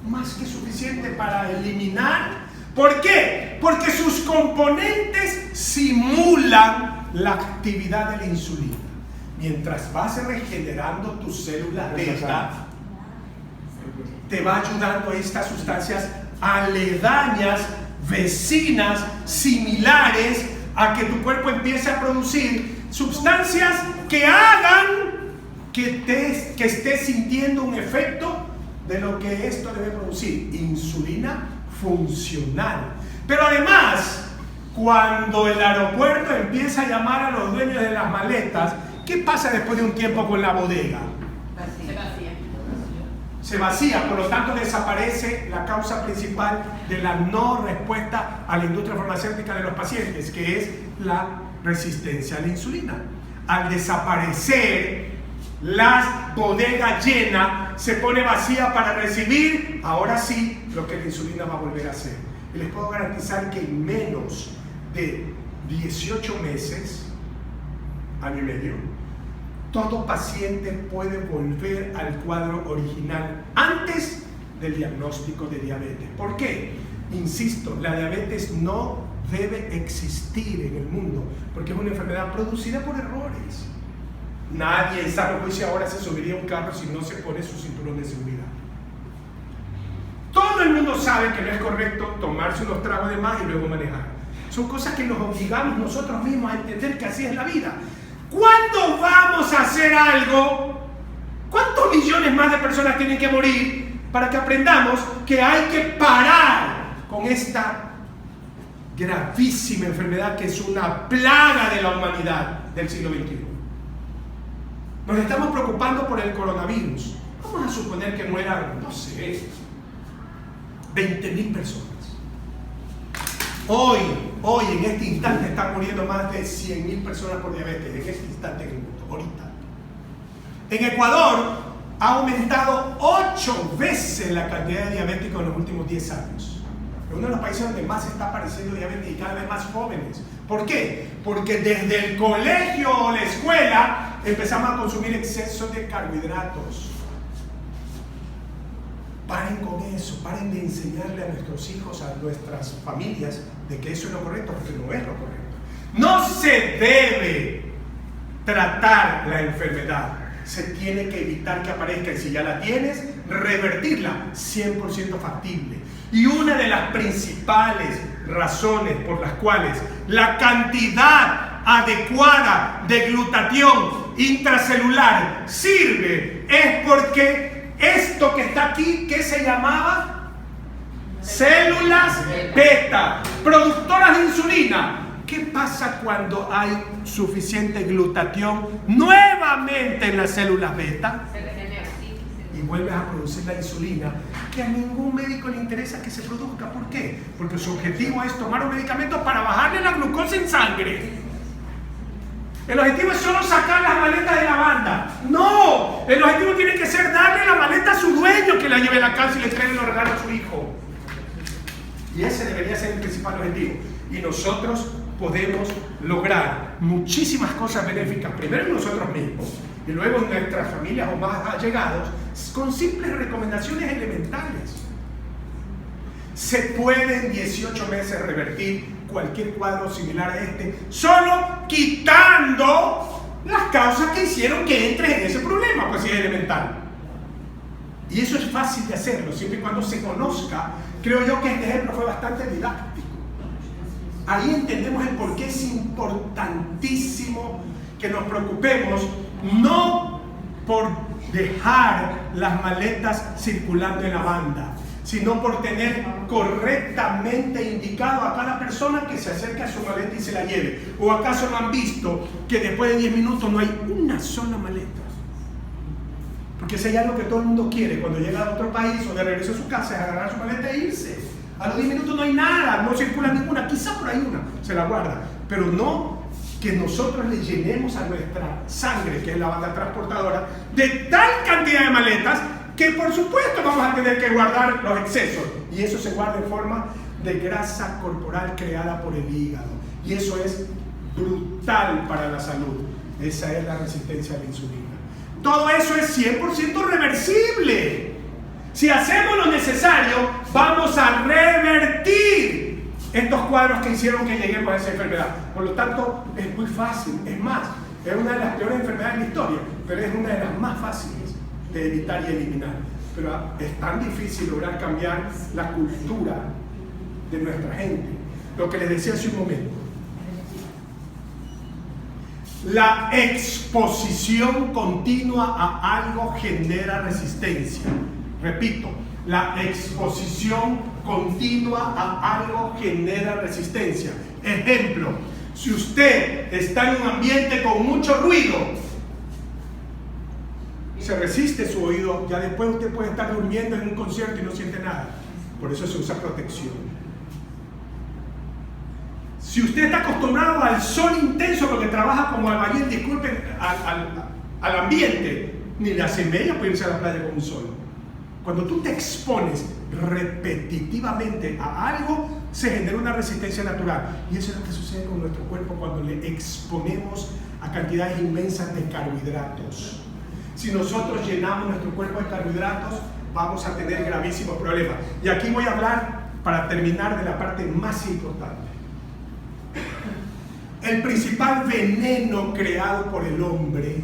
Más que suficiente para eliminar. ¿Por qué? Porque sus componentes simulan la actividad de la insulina. Mientras vas regenerando tus células beta, te va ayudando a estas sustancias aledañas, vecinas, similares, a que tu cuerpo empiece a producir sustancias que hagan que estés sintiendo un efecto de lo que esto debe producir. Insulina funcional. Pero además, cuando el aeropuerto empieza a llamar a los dueños de las maletas, ¿qué pasa después de un tiempo con la bodega? Se vacía, por lo tanto desaparece la causa principal de la no respuesta a la industria farmacéutica de los pacientes, que es la resistencia a la insulina. Al desaparecer la bodega llena, se pone vacía para recibir, ahora sí, lo que la insulina va a volver a hacer. Y les puedo garantizar que en menos de 18 meses, año y medio, todo paciente puede volver al cuadro original antes del diagnóstico de diabetes. ¿Por qué? Insisto, la diabetes no debe existir en el mundo porque es una enfermedad producida por errores. Nadie en sano juicio ahora se subiría a un carro si no se pone su cinturón de seguridad. Todo el mundo sabe que no es correcto tomarse unos tragos de más y luego manejar. Son cosas que nos obligamos nosotros mismos a entender que así es la vida. ¿Cuándo vamos a hacer algo? ¿Cuántos millones más de personas tienen que morir para que aprendamos que hay que parar con esta gravísima enfermedad que es una plaga de la humanidad del siglo XXI? Nos estamos preocupando por el coronavirus. Vamos a suponer que mueran, no sé, 20.000 personas. Hoy, en este instante, están muriendo más de 100.000 personas por diabetes. En este instante, ahorita. En Ecuador ha aumentado 8 veces la cantidad de diabéticos en los últimos 10 años. Es uno de los países donde más está apareciendo diabetes y cada vez más jóvenes. ¿Por qué? Porque desde el colegio o la escuela empezamos a consumir exceso de carbohidratos. Paren con eso, paren de enseñarle a nuestros hijos, a nuestras familias, de que eso es lo correcto, porque no es lo correcto. No se debe tratar la enfermedad, se tiene que evitar que aparezca, y si ya la tienes, revertirla, 100% factible. Y una de las principales razones por las cuales la cantidad adecuada de glutatión intracelular sirve es porque esto que está aquí, ¿qué se llamaba? Células beta, productoras de insulina. ¿Qué pasa cuando hay suficiente glutatión nuevamente en las células beta? Se regenera, sí. Y vuelves a producir la insulina, que a ningún médico le interesa que se produzca. ¿Por qué? Porque su objetivo es tomar un medicamento para bajarle la glucosa en sangre. El objetivo es solo sacar las maletas de la banda. No, el objetivo tiene que ser darle la maleta a su dueño, que la lleve a la casa y le traiga los regalos a su hijo. Y ese debería ser el principal objetivo. Y nosotros podemos lograr muchísimas cosas benéficas, primero en nosotros mismos y luego en nuestras familias o más allegados, con simples recomendaciones elementales. Se puede en 18 meses revertir cualquier cuadro similar a este, solo quitando las causas que hicieron que entres en ese problema, pues sí es elemental. Y eso es fácil de hacerlo, siempre y cuando se conozca. Creo yo que este ejemplo fue bastante didáctico. Ahí entendemos el por qué es importantísimo que nos preocupemos, no por dejar las maletas circulando en la banda, sino por tener correctamente indicado a cada persona que se acerque a su maleta y se la lleve. ¿O acaso no han visto que después de 10 minutos no hay una sola maleta? Porque si hay algo que todo el mundo quiere cuando llega a otro país o de regreso a su casa, es agarrar su maleta e irse. A los 10 minutos no hay nada, no circula ninguna, quizá por ahí una, se la guarda, pero no que nosotros le llenemos a nuestra sangre, que es la banda transportadora, de tal cantidad de maletas que por supuesto vamos a tener que guardar los excesos. Y eso se guarda en forma de grasa corporal creada por el hígado. Y eso es brutal para la salud. Esa es la resistencia a la insulina. Todo eso es 100% reversible. Si hacemos lo necesario, vamos a revertir estos cuadros que hicieron que lleguemos a esa enfermedad. Por lo tanto, es muy fácil. Es más, es una de las peores enfermedades de la historia, pero es una de las más fáciles de evitar y eliminar. Pero es tan difícil lograr cambiar la cultura de nuestra gente. Lo que les decía hace un momento. La exposición continua a algo genera resistencia. Repito, la exposición continua a algo genera resistencia. Ejemplo, si usted está en un ambiente con mucho ruido, se resiste su oído, ya después usted puede estar durmiendo en un concierto y no siente nada. Por eso se usa protección. Si usted está acostumbrado al sol intenso porque trabaja como albañil, disculpen, al ambiente, ni la semilla puede irse a la playa con un sol. Cuando tú te expones repetitivamente a algo, se genera una resistencia natural. Y eso es lo que sucede con nuestro cuerpo cuando le exponemos a cantidades inmensas de carbohidratos. Si nosotros llenamos nuestro cuerpo de carbohidratos, vamos a tener gravísimos problemas. Y aquí voy a hablar, para terminar, de la parte más importante. El principal veneno creado por el hombre,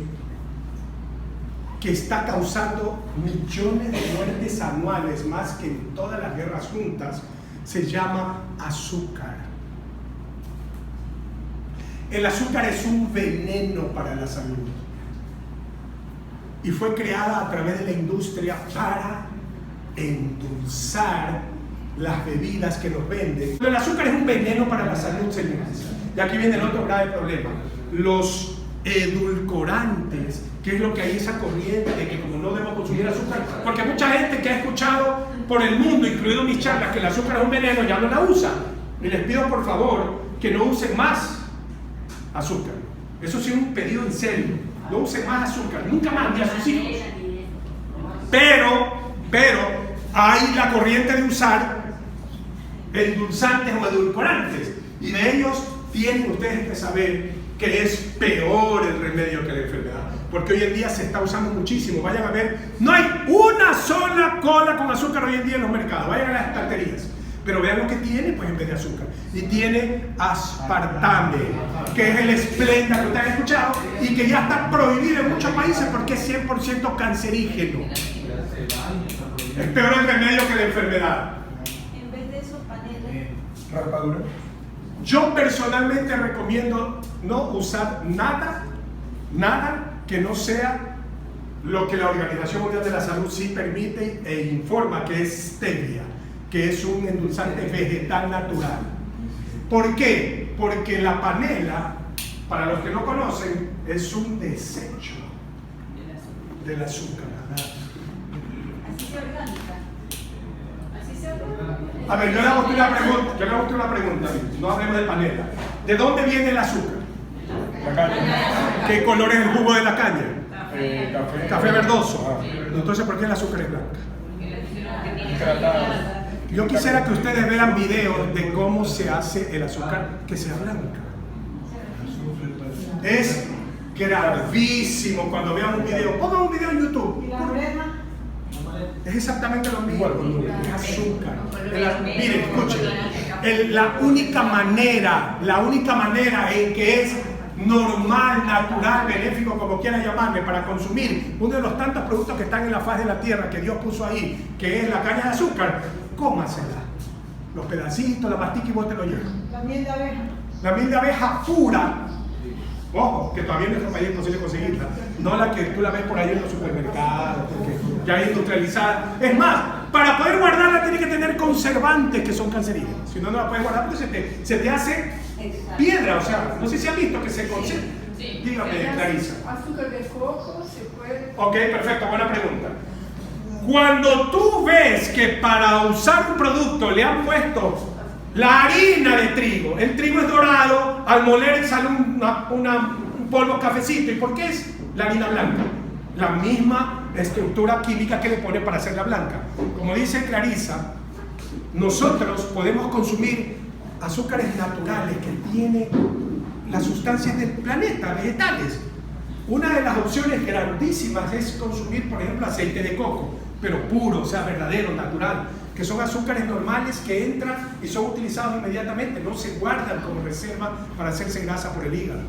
que está causando millones de muertes anuales, más que en todas las guerras juntas, se llama azúcar. El azúcar es un veneno para la salud y fue creada a través de la industria para endulzar las bebidas que nos venden. El azúcar es un veneno para la salud, señores. Y aquí viene el otro grave problema: los edulcorantes, que es lo que hay esa corriente de que como no debo consumir azúcar, porque mucha gente que ha escuchado por el mundo, incluido mis charlas, que el azúcar es un veneno, ya no la usa. Y les pido por favor que no usen más azúcar. Eso sí es un pedido en serio. No usen más azúcar, nunca más, ni a sus hijos. Pero hay la corriente de usar endulzantes o edulcorantes, y de ellos tienen ustedes que saber que es peor el remedio que la enfermedad, porque hoy en día se está usando muchísimo. Vayan a ver, no hay una sola cola con azúcar hoy en día en los mercados. Vayan a las estanterías, pero vean lo que tiene, pues en vez de azúcar, y tiene aspartame, que es el Splenda que ustedes han escuchado y que ya está prohibido en muchos países porque es 100% cancerígeno. Es peor el remedio que la enfermedad. En vez de esos paneles, Raspadura. Yo personalmente recomiendo no usar nada que no sea lo que la Organización Mundial de la Salud sí permite e informa, que es stevia, que es un endulzante vegetal natural. ¿Por qué? Porque la panela, para los que no conocen, es un desecho del azúcar. así se orgánica. Así se orgánica. A ver, yo le hago una pregunta, no hablemos de panela. ¿De dónde viene el azúcar? La caña. ¿Qué color es el jugo de la caña? Café. Café verdoso. Entonces, ¿por qué el azúcar es blanca? Hidratada. Yo quisiera que ustedes vean videos de cómo se hace el azúcar que sea blanca. Es gravísimo cuando vean un video. Pongan un video en YouTube. ¿Y la morena? Es exactamente lo mismo. Es azúcar. Miren, escuchen. La única manera en que es normal, natural, benéfico, como quieran llamarle, para consumir uno de los tantos productos que están en la faz de la tierra que Dios puso ahí, que es la caña de azúcar, cómasela. Los pedacitos, la mastica y vos te lo llevas. La miel de abeja. La miel de abeja pura, ojo, que todavía en nuestro país es posible conseguirla, no la que tú la ves por ahí en los supermercados, porque ya es industrializada. Es más, para poder guardarla tiene que tener conservantes que son cancerígenos, si no, no la puedes guardar porque se te hace piedra. O sea, no sé si han visto que se conserva. Sí. Dígame, Clarisa. Azúcar de coco se puede. Ok, perfecto, buena pregunta. Cuando tú ves que para usar un producto le han puesto La harina de trigo. El trigo es dorado, al moler sale un polvo cafecito. ¿Y por qué es la harina blanca? La misma estructura química que le pone para hacerla blanca. Como dice Clarisa, nosotros podemos consumir azúcares naturales que tienen las sustancias del planeta, vegetales. Una de las opciones grandísimas es consumir, por ejemplo, aceite de coco, pero puro, o sea, verdadero, natural, que son azúcares normales que entran y son utilizados inmediatamente, no se guardan como reserva para hacerse grasa por el hígado.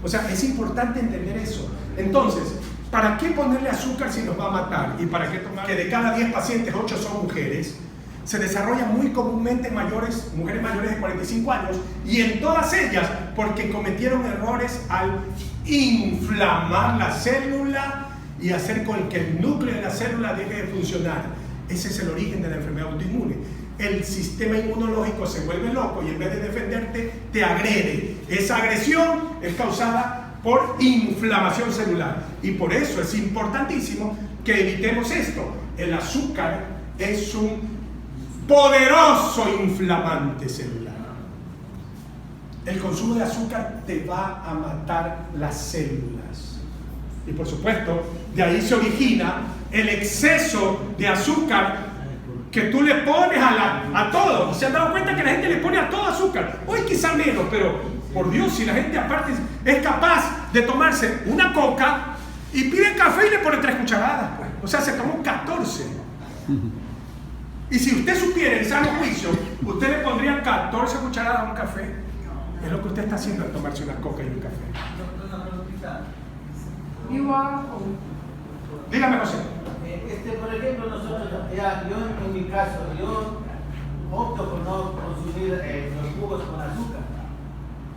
O sea, es importante entender eso. Entonces, ¿para qué ponerle azúcar si nos va a matar? ¿Y para qué tomar? Que de cada 10 pacientes, 8 son mujeres. Se desarrolla muy comúnmente en mujeres mayores de 45 años, y en todas ellas porque cometieron errores al inflamar la célula y hacer con que el núcleo de la célula deje de funcionar. Ese es el origen de la enfermedad autoinmune. El sistema inmunológico se vuelve loco y en vez de defenderte, te agrede. Esa agresión es causada por inflamación celular, y por eso es importantísimo que evitemos esto. El azúcar es un poderoso inflamante celular. El consumo de azúcar te va a matar las células. Y por supuesto, de ahí se origina el exceso de azúcar que tú le pones a todo. ¿Se han dado cuenta que la gente le pone a todo azúcar? Hoy quizá menos, pero por Dios, si la gente aparte es capaz de tomarse una coca y pide café y le pone 3 cucharadas, pues. O sea, se tomó 14. Y si usted supiera en sano juicio, usted le pondría 14 cucharadas a un café. Es lo que usted está haciendo al tomarse una coca y un café. Dígame, José. Por ejemplo, nosotros, yo en mi caso, yo opto por no consumir los jugos con azúcar.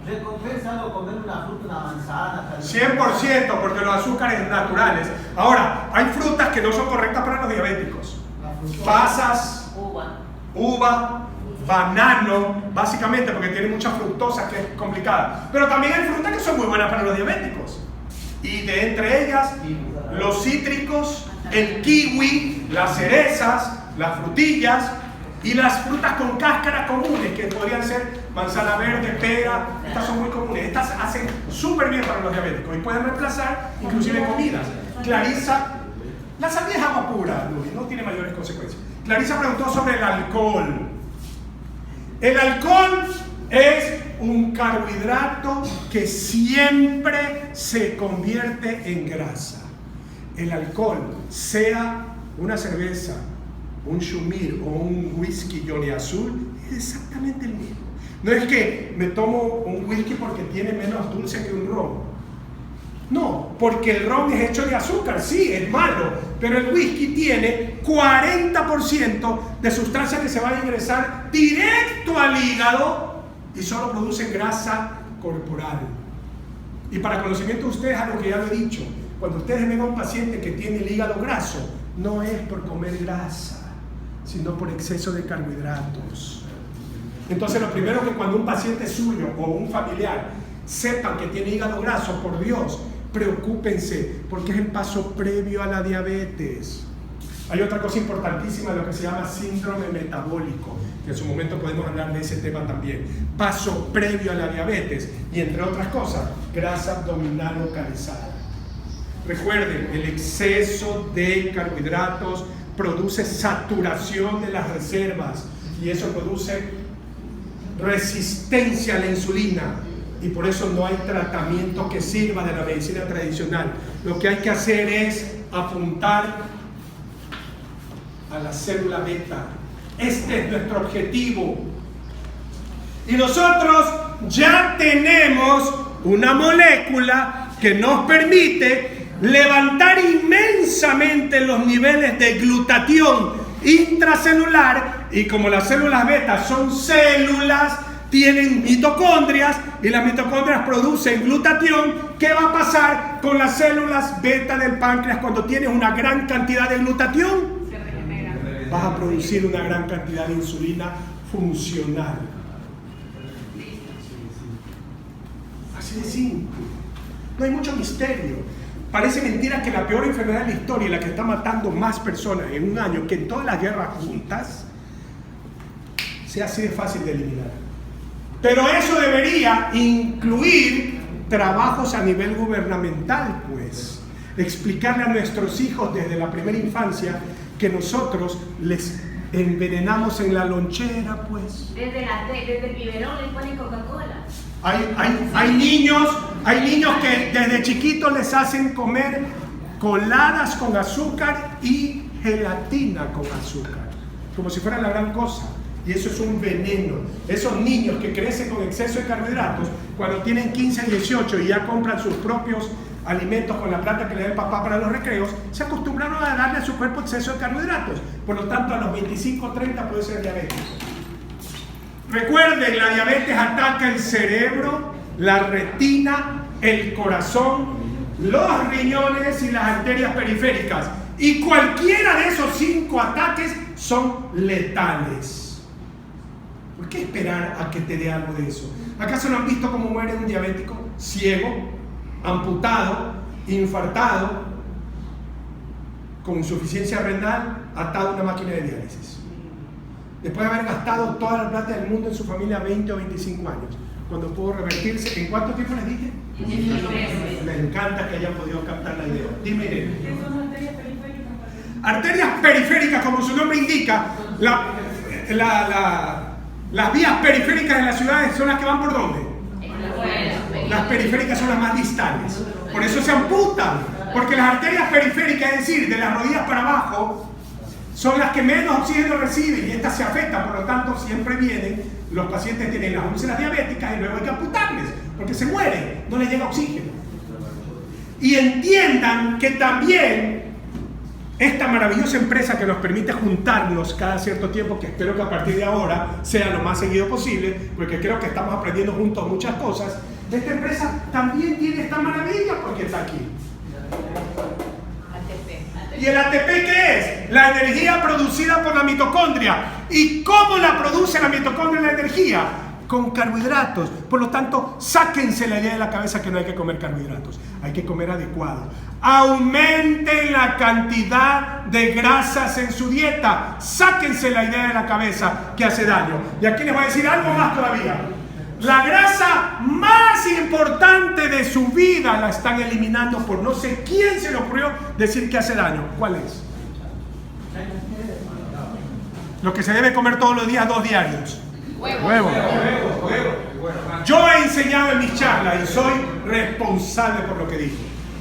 ¿Recompensa algo comer una fruta, una manzana? 100%, porque los azúcares naturales. Ahora, hay frutas que no son correctas para los diabéticos. Pasas, uva, banano, básicamente porque tiene mucha fructosa que es complicada. Pero también hay frutas que son muy buenas para los diabéticos. Y de entre ellas, los cítricos, el kiwi, las cerezas, las frutillas y las frutas con cáscara comunes, que podrían ser manzana verde, pera. Estas son muy comunes. Estas hacen súper bien para los diabéticos y pueden reemplazar inclusive comidas. Clarisa, la sandía es agua pura, Luis, no tiene mayores consecuencias. Clarisa preguntó sobre el alcohol. El alcohol es un carbohidrato que siempre se convierte en grasa. El alcohol, sea una cerveza, un Shumir o un whisky Johnny Azul, es exactamente el mismo. No es que me tomo un whisky porque tiene menos dulce que un ron. No, porque el ron es hecho de azúcar, sí, es malo, pero el whisky tiene 40% de sustancia que se va a ingresar directo al hígado y solo producen grasa corporal. Y para conocimiento de ustedes, algo que ya lo he dicho, cuando ustedes ven a un paciente que tiene el hígado graso, no es por comer grasa, sino por exceso de carbohidratos. Entonces, lo primero que cuando un paciente suyo o un familiar sepan que tiene hígado graso, por Dios, preocúpense, porque es el paso previo a la diabetes. Hay otra cosa importantísima, lo que se llama síndrome metabólico, que en su momento podemos hablar de ese tema también. Paso previo a la diabetes y, entre otras cosas, grasa abdominal localizada. Recuerden, el exceso de carbohidratos produce saturación de las reservas y eso produce resistencia a la insulina. Y por eso no hay tratamiento que sirva de la medicina tradicional. Lo que hay que hacer es apuntar a la célula beta. Este es nuestro objetivo. Y nosotros ya tenemos una molécula que nos permite levantar inmensamente los niveles de glutatión intracelular. Y como las células beta son células, tienen mitocondrias y las mitocondrias producen glutatión. ¿Qué va a pasar con las células beta del páncreas cuando tienes una gran cantidad de glutatión? Se regenera. Vas a producir una gran cantidad de insulina funcional. Así de simple. No hay mucho misterio. Parece mentira que la peor enfermedad de la historia y la que está matando más personas en un año que en todas las guerras juntas sea así de fácil de eliminar. Pero eso debería incluir trabajos a nivel gubernamental, pues. Explicarle a nuestros hijos desde la primera infancia que nosotros les envenenamos en la lonchera, pues. Desde el biberón le ponen Coca-Cola. Hay niños que desde chiquitos les hacen comer coladas con azúcar y gelatina con azúcar, como si fuera la gran cosa. Y eso es un veneno. Esos niños que crecen con exceso de carbohidratos, cuando tienen 15, 18 y ya compran sus propios alimentos con la plata que le da el papá para los recreos, se acostumbraron a darle a su cuerpo exceso de carbohidratos. Por lo tanto, a los 25 o 30 puede ser diabético. Recuerden, la diabetes ataca el cerebro, la retina, el corazón, los riñones y las arterias periféricas. Y cualquiera de esos 5 ataques son letales. ¿Por qué esperar a que te dé algo de eso? ¿Acaso no han visto cómo muere un diabético? Ciego, amputado, infartado, con insuficiencia renal, atado a una máquina de diálisis. Después de haber gastado toda la plata del mundo en su familia 20 o 25 años. Cuando pudo revertirse, ¿en cuánto tiempo les dije? 18 meses. Me encanta que hayan podido captar la idea. Dime, Irene. ¿Qué son arterias periféricas? Arterias periféricas, como su nombre indica, las vías periféricas de las ciudades son las que van por ¿dónde? Las periféricas son las más distales. Por eso se amputan. Porque las arterias periféricas, es decir, de las rodillas para abajo, son las que menos oxígeno reciben y estas se afectan. Por lo tanto, siempre vienen, los pacientes tienen las úlceras diabéticas y luego hay que amputarles, porque se mueren, no les llega oxígeno. Y entiendan que también esta maravillosa empresa que nos permite juntarnos cada cierto tiempo, que espero que a partir de ahora sea lo más seguido posible, porque creo que estamos aprendiendo juntos muchas cosas, esta empresa también tiene esta maravilla porque está aquí. ¿Y el ATP qué es? La energía producida por la mitocondria. ¿Y cómo la produce la mitocondria la energía? Con carbohidratos. Por lo tanto, sáquense la idea de la cabeza que no hay que comer carbohidratos. Hay que comer adecuado. Aumenten la cantidad de grasas en su dieta. Sáquense la idea de la cabeza que hace daño. Y aquí les voy a decir algo más todavía. La grasa más importante de su vida la están eliminando por no sé quién se le ocurrió decir que hace daño. ¿Cuál es? Lo que se debe comer todos los días, 2 diarios. Huevo. Yo he enseñado en mis charlas y soy responsable por lo que digo.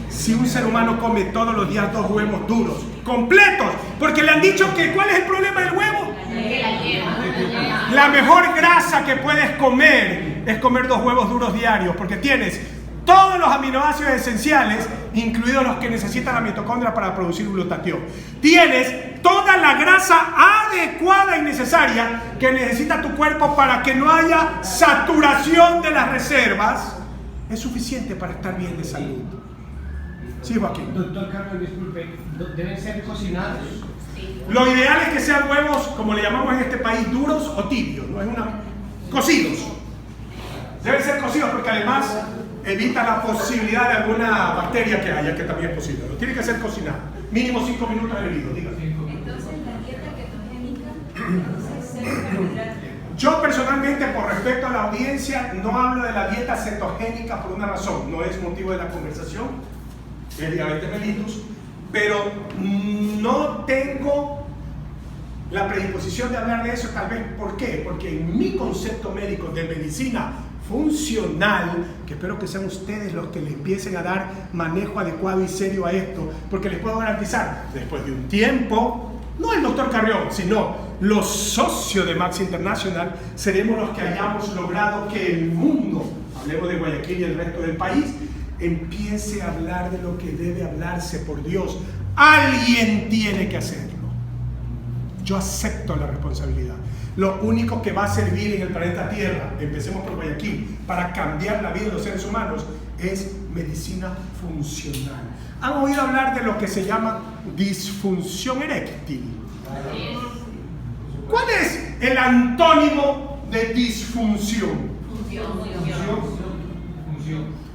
Si un ser humano come todos los días 2 huevos duros, completos, porque le han dicho que ¿cuál es el problema del huevo? La mejor grasa que puedes comer es comer 2 huevos duros diarios, porque tienes todos los aminoácidos esenciales, incluidos los que necesita la mitocondria para producir glutatión. Tienes toda la grasa adecuada y necesaria que necesita tu cuerpo para que no haya saturación de las reservas. Es suficiente para estar bien de salud. Sí, Joaquín. Doctor Carlos, disculpe, ¿deben ser cocinados? Lo ideal es que sean huevos, como le llamamos en este país, duros o tibios, no es cocidos. Deben ser cocidos porque además evita la posibilidad de alguna bacteria que haya, que también es posible. Lo tiene que ser cocinado. Mínimo 5 minutos hervido, dígame. Entonces, la dieta ketogénica, entonces, cero carbohidratos. Yo personalmente, por respecto a la audiencia, no hablo de la dieta cetogénica por una razón. No es motivo de la conversación, es diabetes mellitus, pero no tengo la predisposición de hablar de eso, tal vez. ¿Por qué? Porque en mi concepto médico de medicina funcional, que espero que sean ustedes los que le empiecen a dar manejo adecuado y serio a esto, porque les puedo garantizar, después de un tiempo, no el doctor Carrión, sino los socios de Max International, seremos los que hayamos logrado que el mundo, hablemos de Guayaquil y el resto del país, empiece a hablar de lo que debe hablarse. Por Dios, alguien tiene que hacerlo. Yo acepto la responsabilidad. Lo único que va a servir en el planeta Tierra, empecemos por Guayaquil, para cambiar la vida de los seres humanos, es medicina funcional. ¿Han oído hablar de lo que se llama disfunción eréctil? ¿Cuál es el antónimo de disfunción?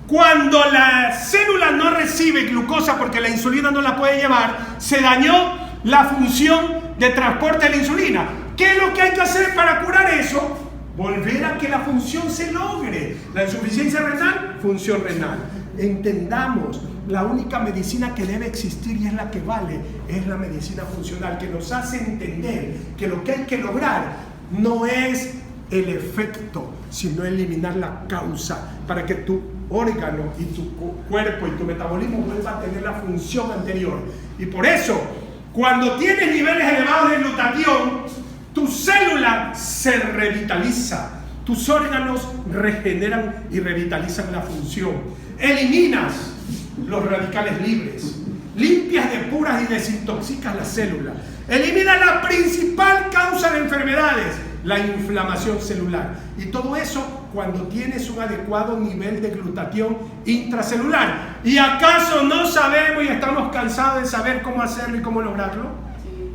Cuando la célula no recibe glucosa porque la insulina no la puede llevar, se dañó la función de transporte de la insulina. ¿Qué es lo que hay que hacer para curar eso? Volver a que la función se logre. La insuficiencia renal, función renal. Entendamos, la única medicina que debe existir y es la que vale, es la medicina funcional, que nos hace entender que lo que hay que lograr no es el efecto, sino eliminar la causa para que tu órgano y tu cuerpo y tu metabolismo vuelva a tener la función anterior. Y por eso, cuando tienes niveles elevados de glutatión, tu célula se revitaliza, tus órganos regeneran y revitalizan la función. Eliminas los radicales libres, limpias, depuras y desintoxicas la célula. Elimina la principal causa de enfermedades, la inflamación celular. Y todo eso cuando tienes un adecuado nivel de glutatión intracelular. ¿Y acaso no sabemos y estamos cansados de saber cómo hacerlo y cómo lograrlo? Sí.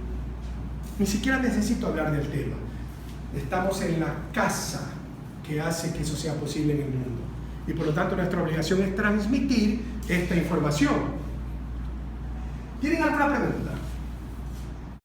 Ni siquiera necesito hablar del tema. Estamos en la casa que hace que eso sea posible en el mundo. Y por lo tanto nuestra obligación es transmitir esta información. ¿Tienen alguna pregunta?